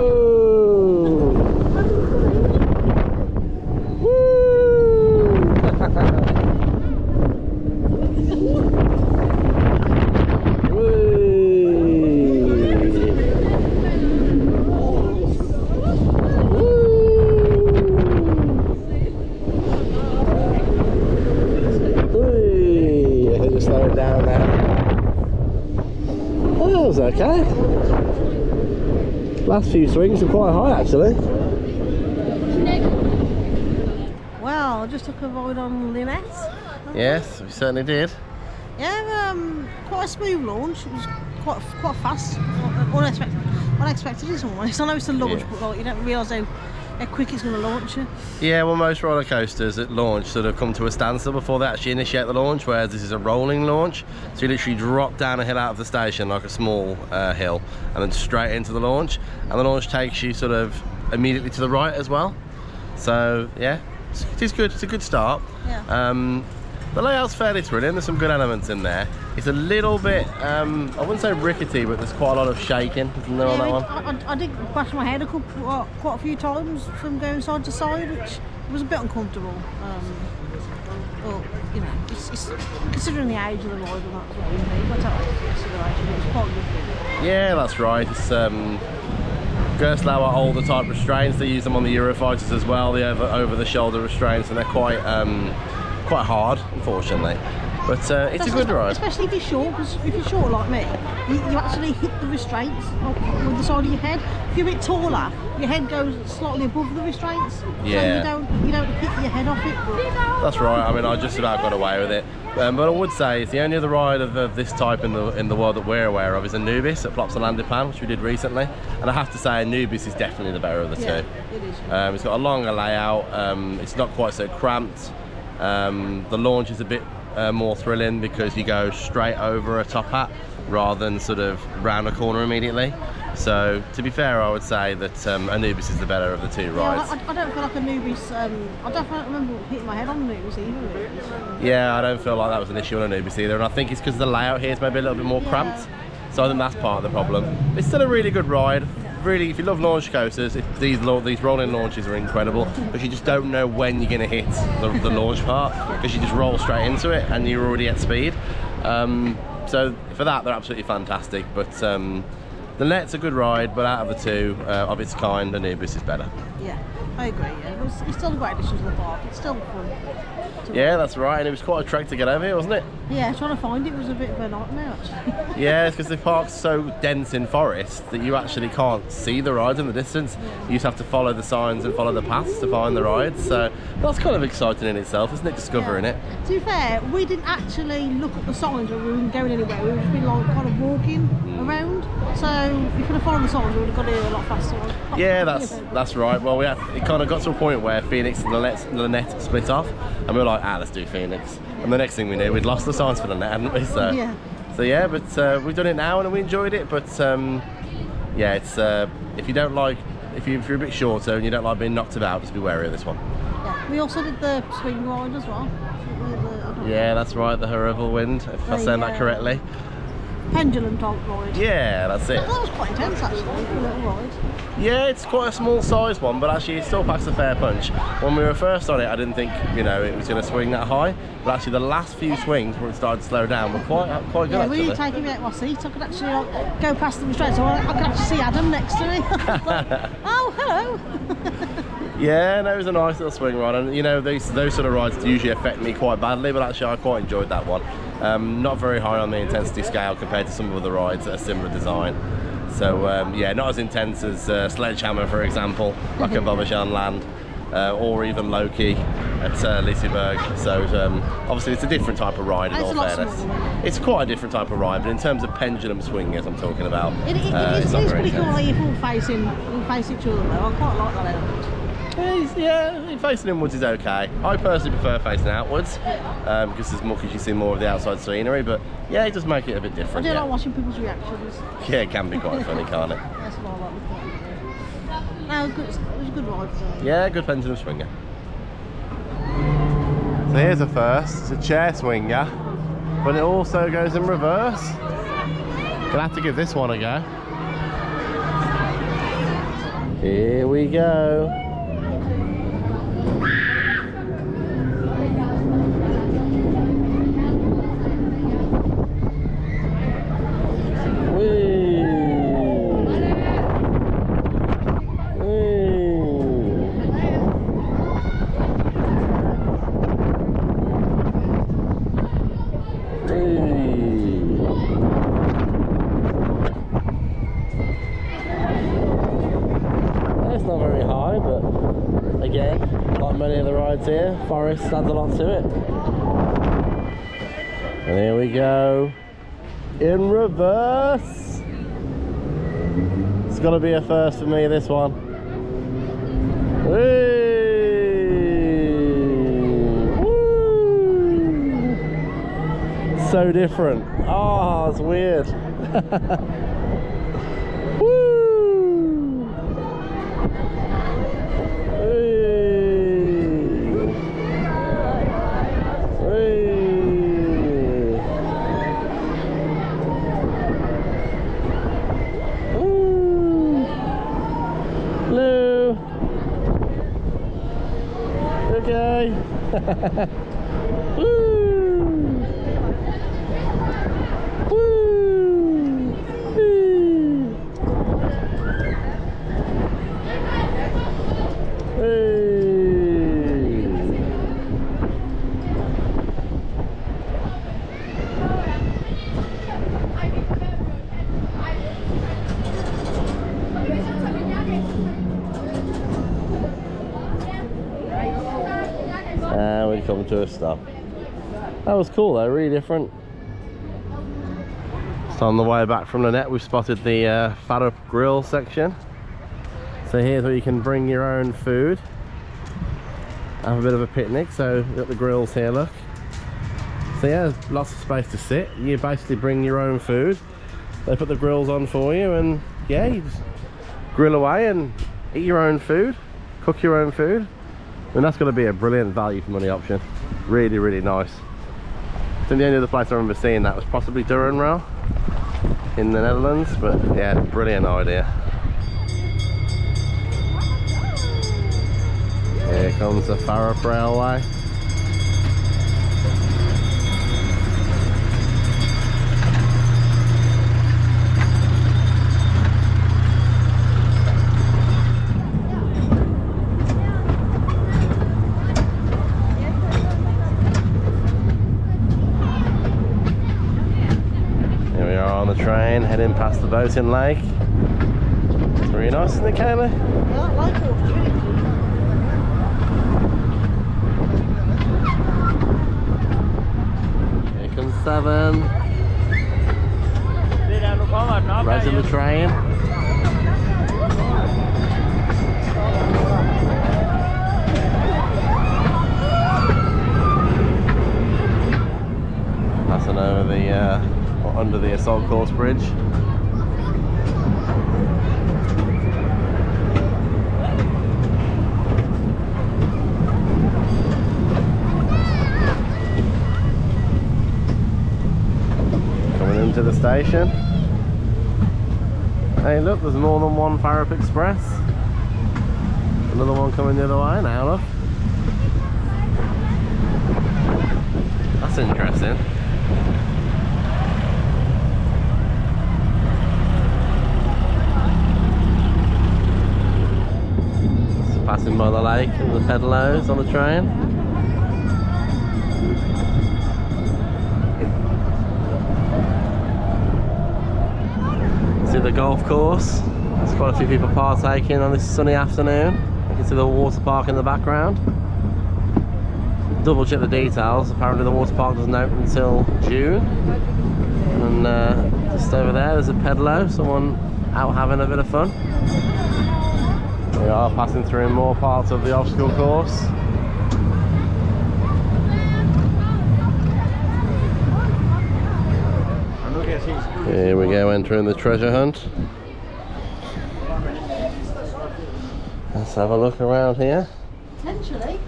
Okay. Last few swings are quite high actually. Well, I just took a ride on Lynet. Yes, we certainly did. Yeah, quite a smooth launch. It was quite fast. Unexpected in some ways. I know it's a launch, Yeah. but like, you don't realise how quick it's going to launch you. Yeah, well, most roller coasters at launch sort of come to a standstill before they actually initiate the launch, whereas this is a rolling launch. So you literally drop down a hill out of the station, like a small hill, and then straight into the launch. And the launch takes you sort of immediately to the right as well. So yeah, it is good. It's a good start. Yeah. The layout's fairly thrilling. There's some good elements in there. It's a little bit, I wouldn't say rickety, but there's quite a lot of shaking, isn't there, on that one? I did bash my head quite a few times from going side to side, which was a bit uncomfortable. But you know, it's considering the age of the ride and that's what we need. But that was consideration. It was quite good. Yeah, that's right. It's Gerstlauer older type restraints. They use them on the Eurofighters as well. The over the shoulder restraints, and they're quite hard, unfortunately. But it's a good ride. Especially if you're short, because if you're short like me, you actually hit the restraints with the side of your head. If you're a bit taller, your head goes slightly above the restraints. Yeah. So you don't hit your head off it. But... That's right. I mean, I just about got away with it. But I would say it's the only other ride of this type in the world that we're aware of is Anubis at Plops and Landipan, which we did recently. And I have to say, Anubis is definitely the better of the two. It is. It's got a longer layout. It's not quite so cramped. The launch is a bit more thrilling because you go straight over a top hat rather than sort of round a corner immediately. So to be fair, I would say that Anubis is the better of the two rides. Yeah, I don't feel like Anubis, I don't remember hitting my head on Anubis either. Yeah, I don't feel like that was an issue on Anubis either, and I think it's because the layout here is maybe a little bit more cramped. So I think that's part of the problem. It's still a really good ride. Really, if you love launch coasters, these rolling launches are incredible because you just don't know when you're going to hit the launch part because you just roll straight into it and you're already at speed. So for that, they're absolutely fantastic. But the Net's a good ride, but out of the two of its kind, Anubis is better. Yeah, I agree. Yeah. It's still a great addition to the park. It's still fun. Yeah, that's right, and it was quite a trek to get over here, wasn't it? Yeah, trying to find it was a bit of a nightmare actually. Yeah, it's because the park's so dense in forest that you actually can't see the rides in the distance. You just have to follow the signs and follow the paths to find the rides, so that's kind of exciting in itself, isn't it, discovering it? To be fair, we didn't actually look at the signs when we were going anywhere. We've just been like kind of walking around. So if you could have followed the signs, we would have got here a lot faster. Yeah, that's right. Well, it kind of got to a point where Fenix and Lynet split off, and we were like, let's do Fenix. And the next thing we knew, we'd lost the signs for Lynet, hadn't we? So yeah, but we've done it now and we enjoyed it. But yeah, it's if you don't like, if you're a bit shorter and you don't like being knocked about, just be wary of this one. Yeah, we also did the swing ride as well. Yeah, that's right, the horrible wind, if I said that correctly. Pendulum type ride. Yeah, that's it. That was quite intense actually, a little ride. Yeah, it's quite a small size one, but actually it still packs a fair punch. When we were first on it, I didn't think, you know, it was going to swing that high, but actually the last few swings where it started to slow down were quite good yeah, actually. Yeah, really taking me out of my seat. I could actually go past them straight, so I could actually see Adam next to me. Oh, hello. Yeah, no, it was a nice little swing ride, and you know, those sort of rides usually affect me quite badly, but actually I quite enjoyed that one. Not very high on the intensity scale compared to some of the rides that are similar design. So yeah, not as intense as Sledgehammer, for example, like at Amuseaholics, or even Loki at Liseberg. So obviously it's a different type of ride in all fairness. It's quite a different type of ride, but in terms of pendulum swing, as I'm talking about, it is pretty cool how you all face each other though. I quite like that element. Yeah, facing inwards is okay. I personally prefer facing outwards because there's more, because you see more of the outside scenery, but yeah, it does make it a bit different. I do like watching people's reactions. Yeah, it can be quite funny, can't it? That's what I like. No, it was a good ride. So. Yeah, good pendulum swinger. So here's a first, it's a chair swinger, but it also goes in reverse. Gonna have to give this one a go. Here we go. Here, forest adds a lot to it. And here we go, in reverse. It's got to be a first for me, this one. Woo! So different. Oh, it's weird. Woo! Woo! And we come to a stop. That was cool though, really different. So on the way back from the net, we've spotted the Farup grill section. So here's where you can bring your own food, have a bit of a picnic. So we've got the grills here, look. So yeah, lots of space to sit. You basically bring your own food. They put the grills on for you, and yeah, you just grill away and eat your own food, cook your own food. And that's going to be a brilliant value for money option. Really, really nice. I think the only other place I remember seeing that was possibly Durenrail in the Netherlands, but yeah, brilliant idea. Here comes the Farup Railway. Train heading past the boating lake. It's really nice, isn't it, Kayla? Yeah, I like it. Here comes Seven. Raising the train. Passing over the or under the assault course bridge. Coming into the station. Hey look, there's more than one Farup Express. Another one coming the other way now, look. That's interesting. Just passing by the lake and the pedalos on the train. See the golf course. There's quite a few people partaking on this sunny afternoon. You can see the water park in the background. Double check the details. Apparently the water park doesn't open until June. And just over there there's a pedalo, someone out having a bit of fun. We are passing through more parts of the obstacle course. Here we go, entering the treasure hunt. Let's have a look around here. Potentially.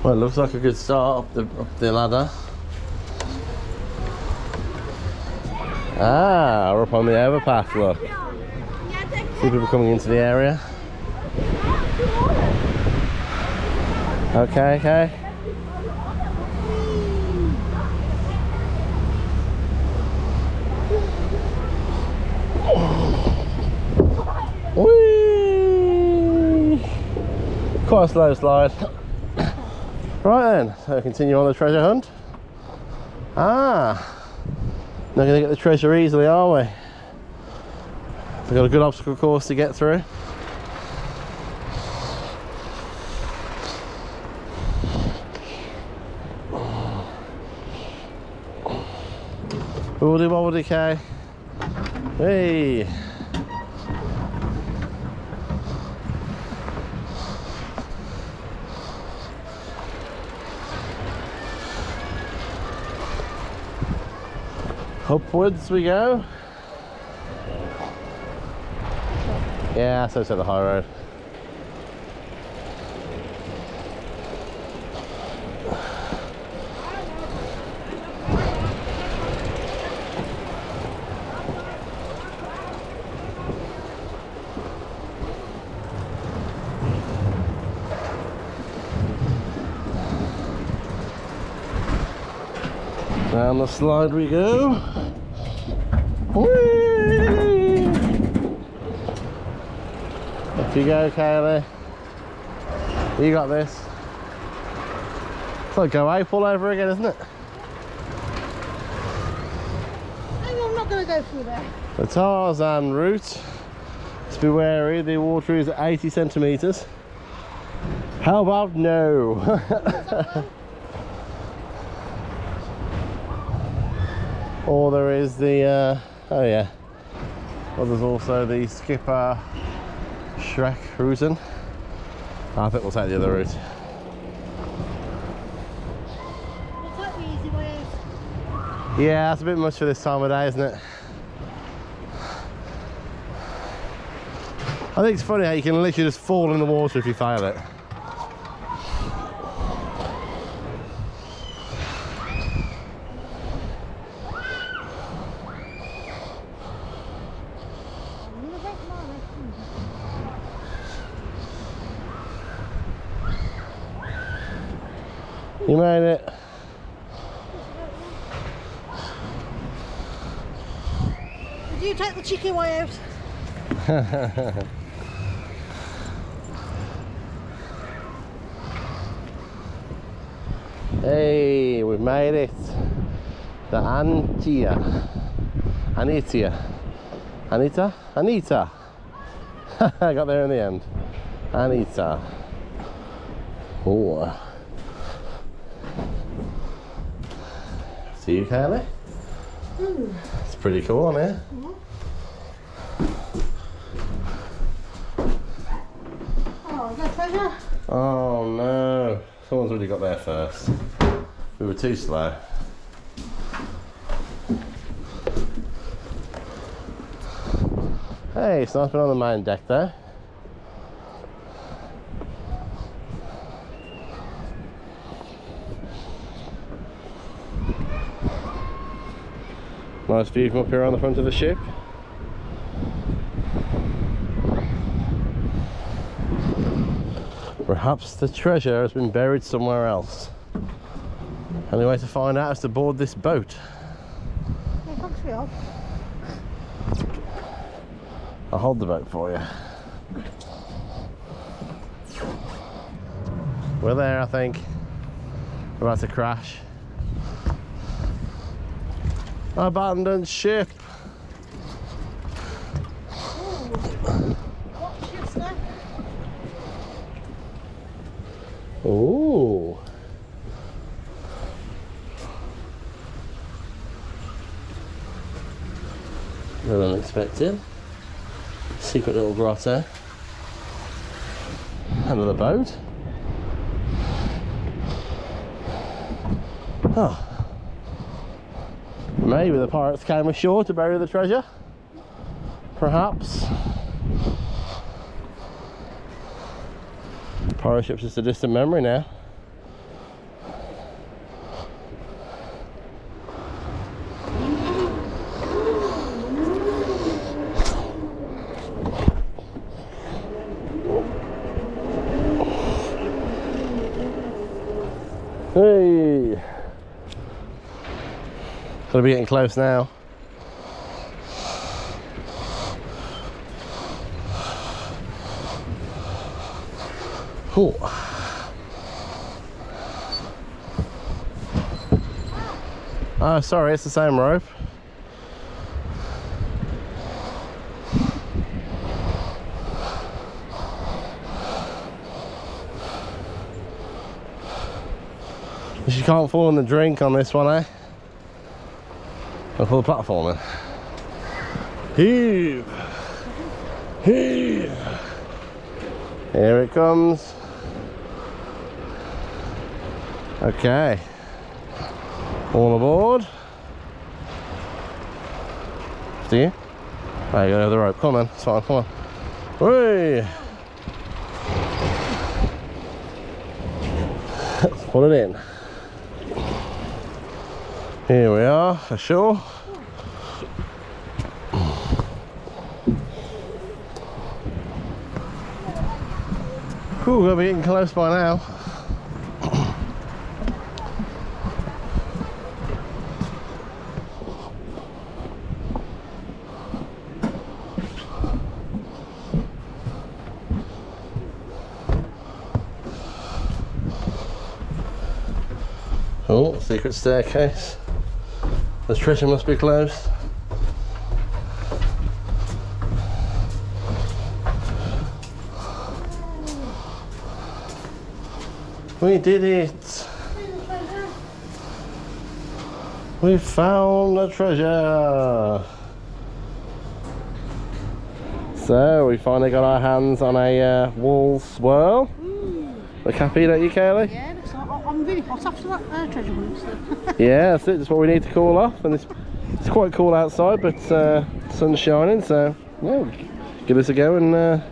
Well, it looks like a good start up the ladder. Ah, we're up on the overpass, look. See people coming into the area. Okay, okay. Whee! Quite a slow slide. Right then, so continue on the treasure hunt. Ah, not going to get the treasure easily, are we? We've got a good obstacle course to get through. Woody wobbly K. Hey. Upwards we go. Yeah, so it's at the high road. Down the slide we go. Whee! Off you go, Kaylee. You got this. It's like go ape all over again, isn't it? Hang on, I'm not going to go through there. The Tarzan route. Just be wary, the water is at 80 centimetres. How about no? Or there is the, oh yeah, well there's also the Skipper Shrek Routen. I think we'll take the other route. We'll take the easy way out. Yeah, that's a bit much for this time of day, isn't it? I think it's funny how you can literally just fall in the water if you fail it. You made it. Did you take the cheeky way out? Hey, we've made it. The Anita. I got there in the end. Anita. Oh. See you, Kylie? It's pretty cool on here. Oh, is that treasure? Oh no, someone's already got there first. We were too slow. Hey, it's nice being on the main deck there. Nice view from up here on the front of the ship. Perhaps the treasure has been buried somewhere else. Only way to find out is to board this boat. Yeah, thanks for your help. I'll hold the boat for you. We're there, I think. We're about to crash. Abandoned ship. What ship's there? Ooh. A little unexpected. Secret little grotto. Under the boat. Oh. Maybe the pirates came ashore to bury the treasure. Perhaps. Pirate ship's just a distant memory now. Hey! Gotta be getting close now. Cool. Oh, sorry, it's the same rope. You can't fall in the drink on this one, eh? I'll pull the platform in. Heave! Heave! Here it comes. Okay. All aboard. See you? There you go, the rope. Come on, it's fine, come on. Whee! Let's pull it in. Here we are, ashore. Ooh, we're getting close by now. Oh, secret staircase. The treasure must be closed. We did it! We found the treasure! So we finally got our hands on a wool swirl. Look happy, don't you, Kaylee? Yeah, I'm really hot after that treasure hunt. Yeah, that's it. That's what we need to cool off, and it's quite cool outside, but sun's shining, so yeah, give this a go and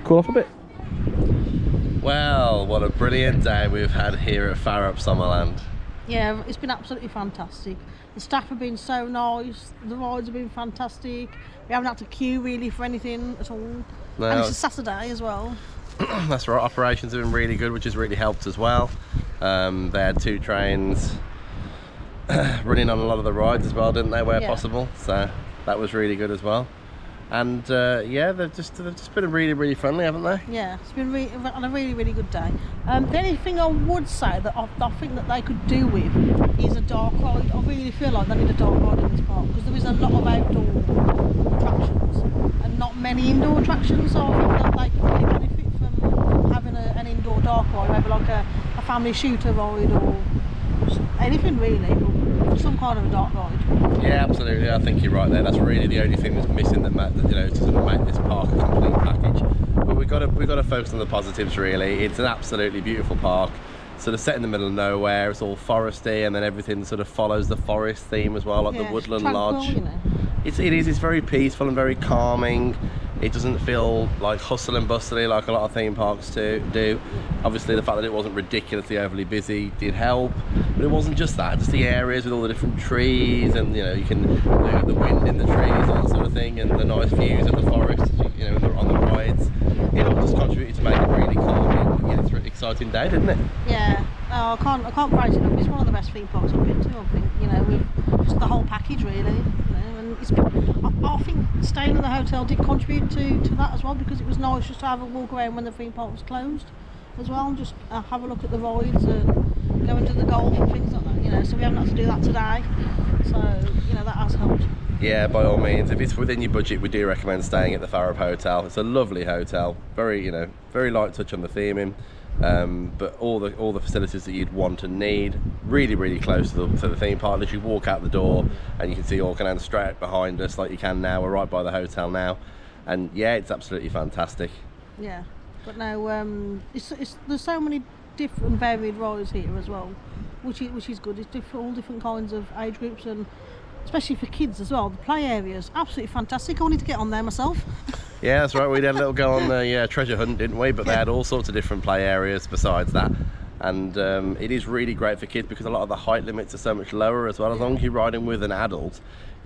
cool off a bit. Well, what a brilliant day we've had here at Fårup Sommerland. Yeah, it's been absolutely fantastic. The staff have been so nice, the rides have been fantastic. We haven't had to queue really for anything at all. No. And it's a Saturday as well. That's right, operations have been really good, which has really helped as well. They had 2 trains running on a lot of the rides as well, didn't they, where possible, so that was really good as well. And yeah, they've just been really friendly, haven't they? Yeah, it's been on a really good day. The only thing I would say that I think that they could do with is a dark ride. I really feel like they need a dark ride in this park because there is a lot of outdoor attractions and not many indoor attractions, so I think that they could really benefit from having an indoor dark ride, maybe like a family shooter ride or anything really. But some kind of a dark ride. Yeah, absolutely. I think you're right there. That's really the only thing that's missing that to sort of make this park a complete package. But we've got to focus on the positives. Really, it's an absolutely beautiful park. Sort of set in the middle of nowhere. It's all foresty, and then everything sort of follows the forest theme as well, like the woodland lodge. You know. It is. It's very peaceful and very calming. It doesn't feel like hustle and bustly like a lot of theme parks do. Obviously, the fact that it wasn't ridiculously overly busy did help, but it wasn't just that. Just the areas with all the different trees, and you can look at the wind in the trees, that sort of thing, and the nice views of the forest. On the rides, it all just contributed to make it really calming. It's an exciting day, didn't it? Yeah. Oh, I can't praise it enough. It's one of the best theme parks I've been to. I think with just the whole package really. And I think staying in the hotel did contribute to that as well, because it was nice just to have a walk around when the theme park was closed as well, and just have a look at the rides and go and do the golf and things like that. So we haven't had to do that today. So that has helped. Yeah, by all means, if it's within your budget, we do recommend staying at the Farup Hotel. It's a lovely hotel, very very light touch on the theming, but all the facilities that you'd want and need, really close to the theme park. Literally walk out the door and you can see Orkanen straight behind us, like you can now. We're right by the hotel now, and yeah, it's absolutely fantastic. Yeah, but no, there's so many different varied rides here as well, which is good. It's all different kinds of age groups, and especially for kids as well. The play areas, absolutely fantastic. I wanted to get on there myself. Yeah, that's right. We did a little go on the treasure hunt, didn't we? But they had all sorts of different play areas besides that. And it is really great for kids because a lot of the height limits are so much lower as well. As long as you're riding with an adult,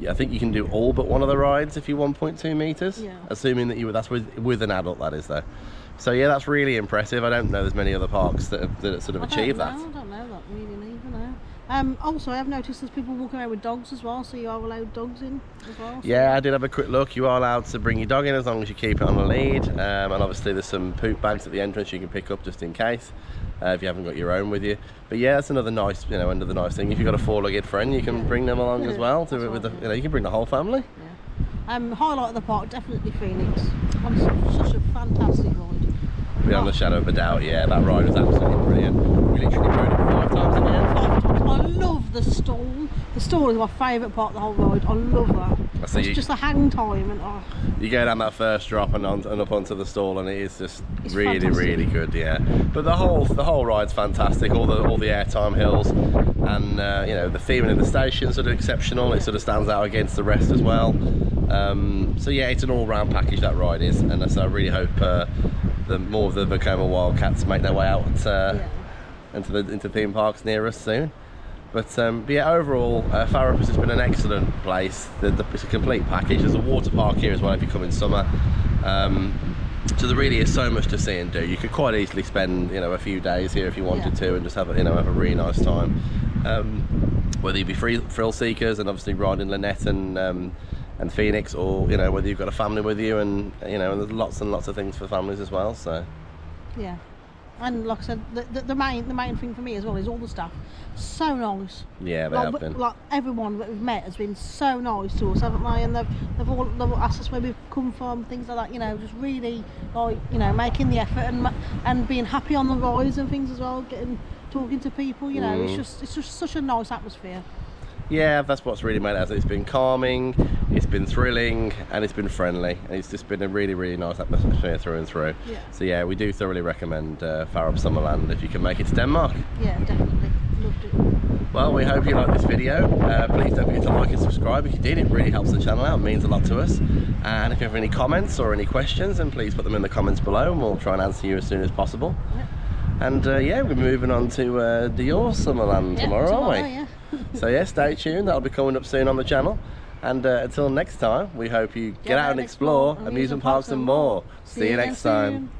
I think you can do all but one of the rides if you're 1.2 metres. Yeah. Assuming that that's with an adult, that is, though. So yeah, that's really impressive. I don't know there's many other parks that sort of achieve that. I don't know that really either now. Also, I've noticed there's people walking around with dogs as well, so you are allowed dogs in as well. So. Yeah, I did have a quick look. You are allowed to bring your dog in as long as you keep it on a lead, and obviously there's some poop bags at the entrance you can pick up just in case if you haven't got your own with you. But yeah, that's another nice, another nice thing. If you've got a four-legged friend, you can bring them along as well. You can bring the whole family. Yeah. Highlight of the park, definitely Fenix. Such a fantastic ride. Beyond the shadow of a doubt, yeah, that ride was absolutely brilliant. We literally rode it 5 times in the end. 5 times. I love the stall. The stall is my favourite part of the whole ride. I love that. It's just the hang time and You go down that first drop and up onto the stall, and it's really good, yeah. But the whole ride's fantastic. All the airtime hills, and the theming in the station sort of exceptional. It sort of stands out against the rest as well. So yeah, it's an all-round package, that ride is, and so I really hope more of the Vekoma Wildcats make their way out into theme parks near us soon. But yeah, overall, Farup has just been an excellent place. It's a complete package. There's a water park here as well if you come in summer. So there really is so much to see and do. You could quite easily spend a few days here if you wanted to, and just have a really nice time. Whether you be thrill seekers and obviously riding Lynet and Fenix, or whether you've got a family with you, and there's lots and lots of things for families as well. So yeah, and like I said, the main thing for me as well is all the staff. So nice. Yeah, they have been. Like everyone that we've met has been so nice to us, haven't they? And they've all asked us where we've come from, things like that. Just really making the effort and being happy on the rides and things as well. Talking to people. It's just such a nice atmosphere. Yeah, that's what's really made it. It's been calming, it's been thrilling, and it's been friendly. And it's just been a really nice atmosphere through and through. Yeah. So yeah, we do thoroughly recommend Fårup Sommerland if you can make it to Denmark. Yeah, definitely. Loved it. Well, we hope you liked this video. Please don't forget to like and subscribe. If you did, it really helps the channel out. It means a lot to us. And if you have any comments or any questions, then please put them in the comments below, and we'll try and answer you as soon as possible. Yeah. And yeah, we're moving on to Dior Sommerland tomorrow, aren't we? Yeah. So yeah, stay tuned. That'll be coming up soon on the channel. And until next time, we hope you get out and explore amusement parks and more. See you next time.